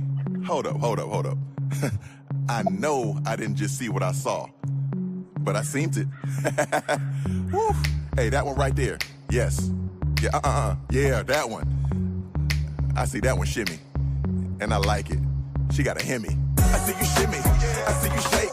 hold up. I know I didn't just see what I saw, but I seen it. Woo. Hey, that one right there. Yes. Yeah, yeah, that one. I see that one shimmy, and I like it. She got a Hemi. I see you shimmy, I see you shake,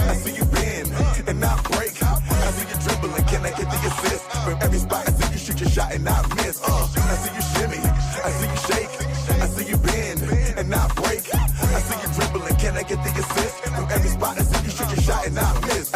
I see you bend and not break. I see you dribbling, can I get the assist? From every spot, I see you shoot your shot and not miss. I see you shimmy, I see you shake, I see you bend and not break. I see you dribbling, can I get the assist? From every spot, I see you shoot your shot and not miss.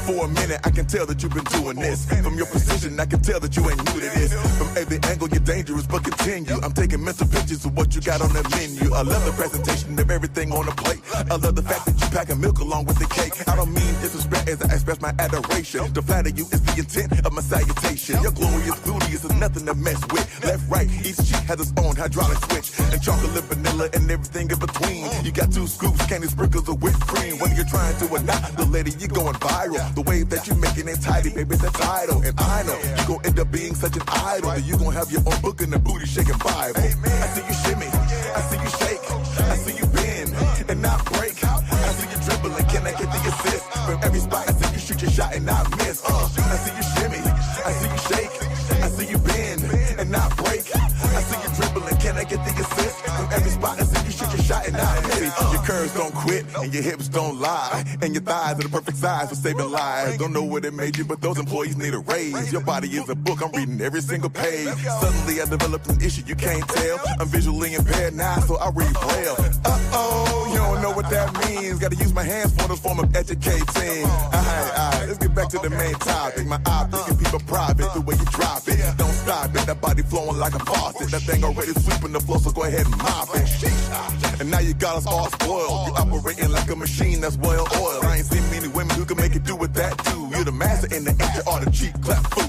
For a minute, I can tell that you've been doing this. From your position, I can tell that you ain't new to this. From every angle, you're dangerous, but continue. I'm taking mental pictures of what you got on the menu. I love the presentation of everything on the plate. I love the fact that you packing milk along with the cake. I don't mean disrespect as I express my adoration. To flatter you is the intent of my salutation. Your glorious beauty is nothing to mess with. Left, right, each cheek has its own hydraulic switch. And chocolate, vanilla, and everything in between. You got 2 scoops, candy sprinkles of whipped cream. Whether you're trying to or not, the lady, you're going viral. The way that you're making it tidy, baby, the title. And I know you're gonna end up being such an idol that you're gonna have your own book in the booty shaking Bible. I see you shimmy, I see you shake, I see you bend and not break. I see you dribbling, can I get the assist? From every spot, I see you shoot your shot and not miss. I see you shimmy, I see you shake, I see you bend and not break. I see you dribbling, can I get the assist? From every spot, I see you shoot your shot and not miss. Your curves nerves don't quit, and your hips don't lie, and your thighs are the perfect size for saving lives. Don't know what it made you, but those employees need a raise. Your body is a book, I'm reading every single page. Suddenly I developed an issue you can't tell. I'm visually impaired now, so I read braille. Uh-oh, you don't know what that means. Gotta use my hands for the form of educating. Alright, let's get back to the main topic. My optic and people private, the way you drop it. Don't stop it, that body flowing like a faucet. That thing already sweeping the floor, so go ahead and mop it. And now you got us all spoiled. You operating like a machine that's well oiled. I ain't seen many women who can make it do what that do. You're the master in the act, you ought to cheat, clap, food.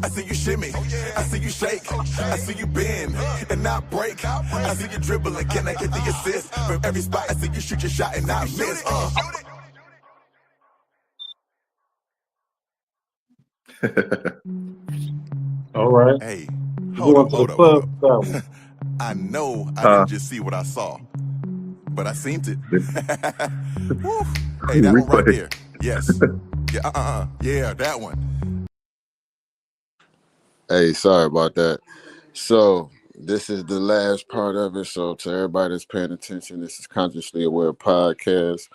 I see you shimmy, I see you shake, I see you bend and not break. I see you dribbling, can I get the assist? From every spot, I see you shoot your shot and not miss. All right. Hey, You hold going up, to hold the up, hold club? up. That one. I know I didn't just see what I saw, but I seen it. Woo. Hey, that one right there. Yes. Yeah, yeah, that one. Hey, sorry about that. So this is the last part of it. So to everybody that's paying attention, this is Consciously Aware Podcast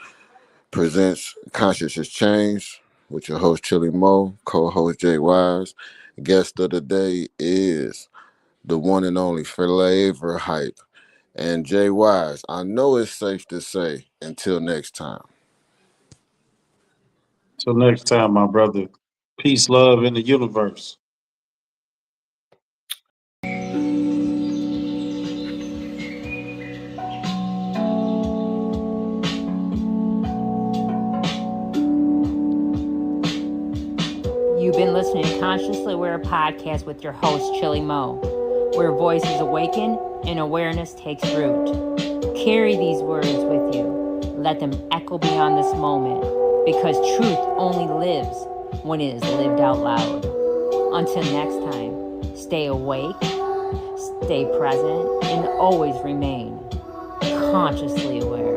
presents Conscious is Change with your host ChillyMoe, co-host JWise. Guest of the day is the one and only Flavor Hype. And JWise, I know it's safe to say until next time. Till next time, my brother. Peace, love in the universe. You've been listening to Consciously Aware Podcast with your host, ChillyMoe, where voices awaken and awareness takes root. Carry these words with you. Let them echo beyond this moment, because truth only lives when it is lived out loud. Until next time, stay awake, stay present, and always remain consciously aware.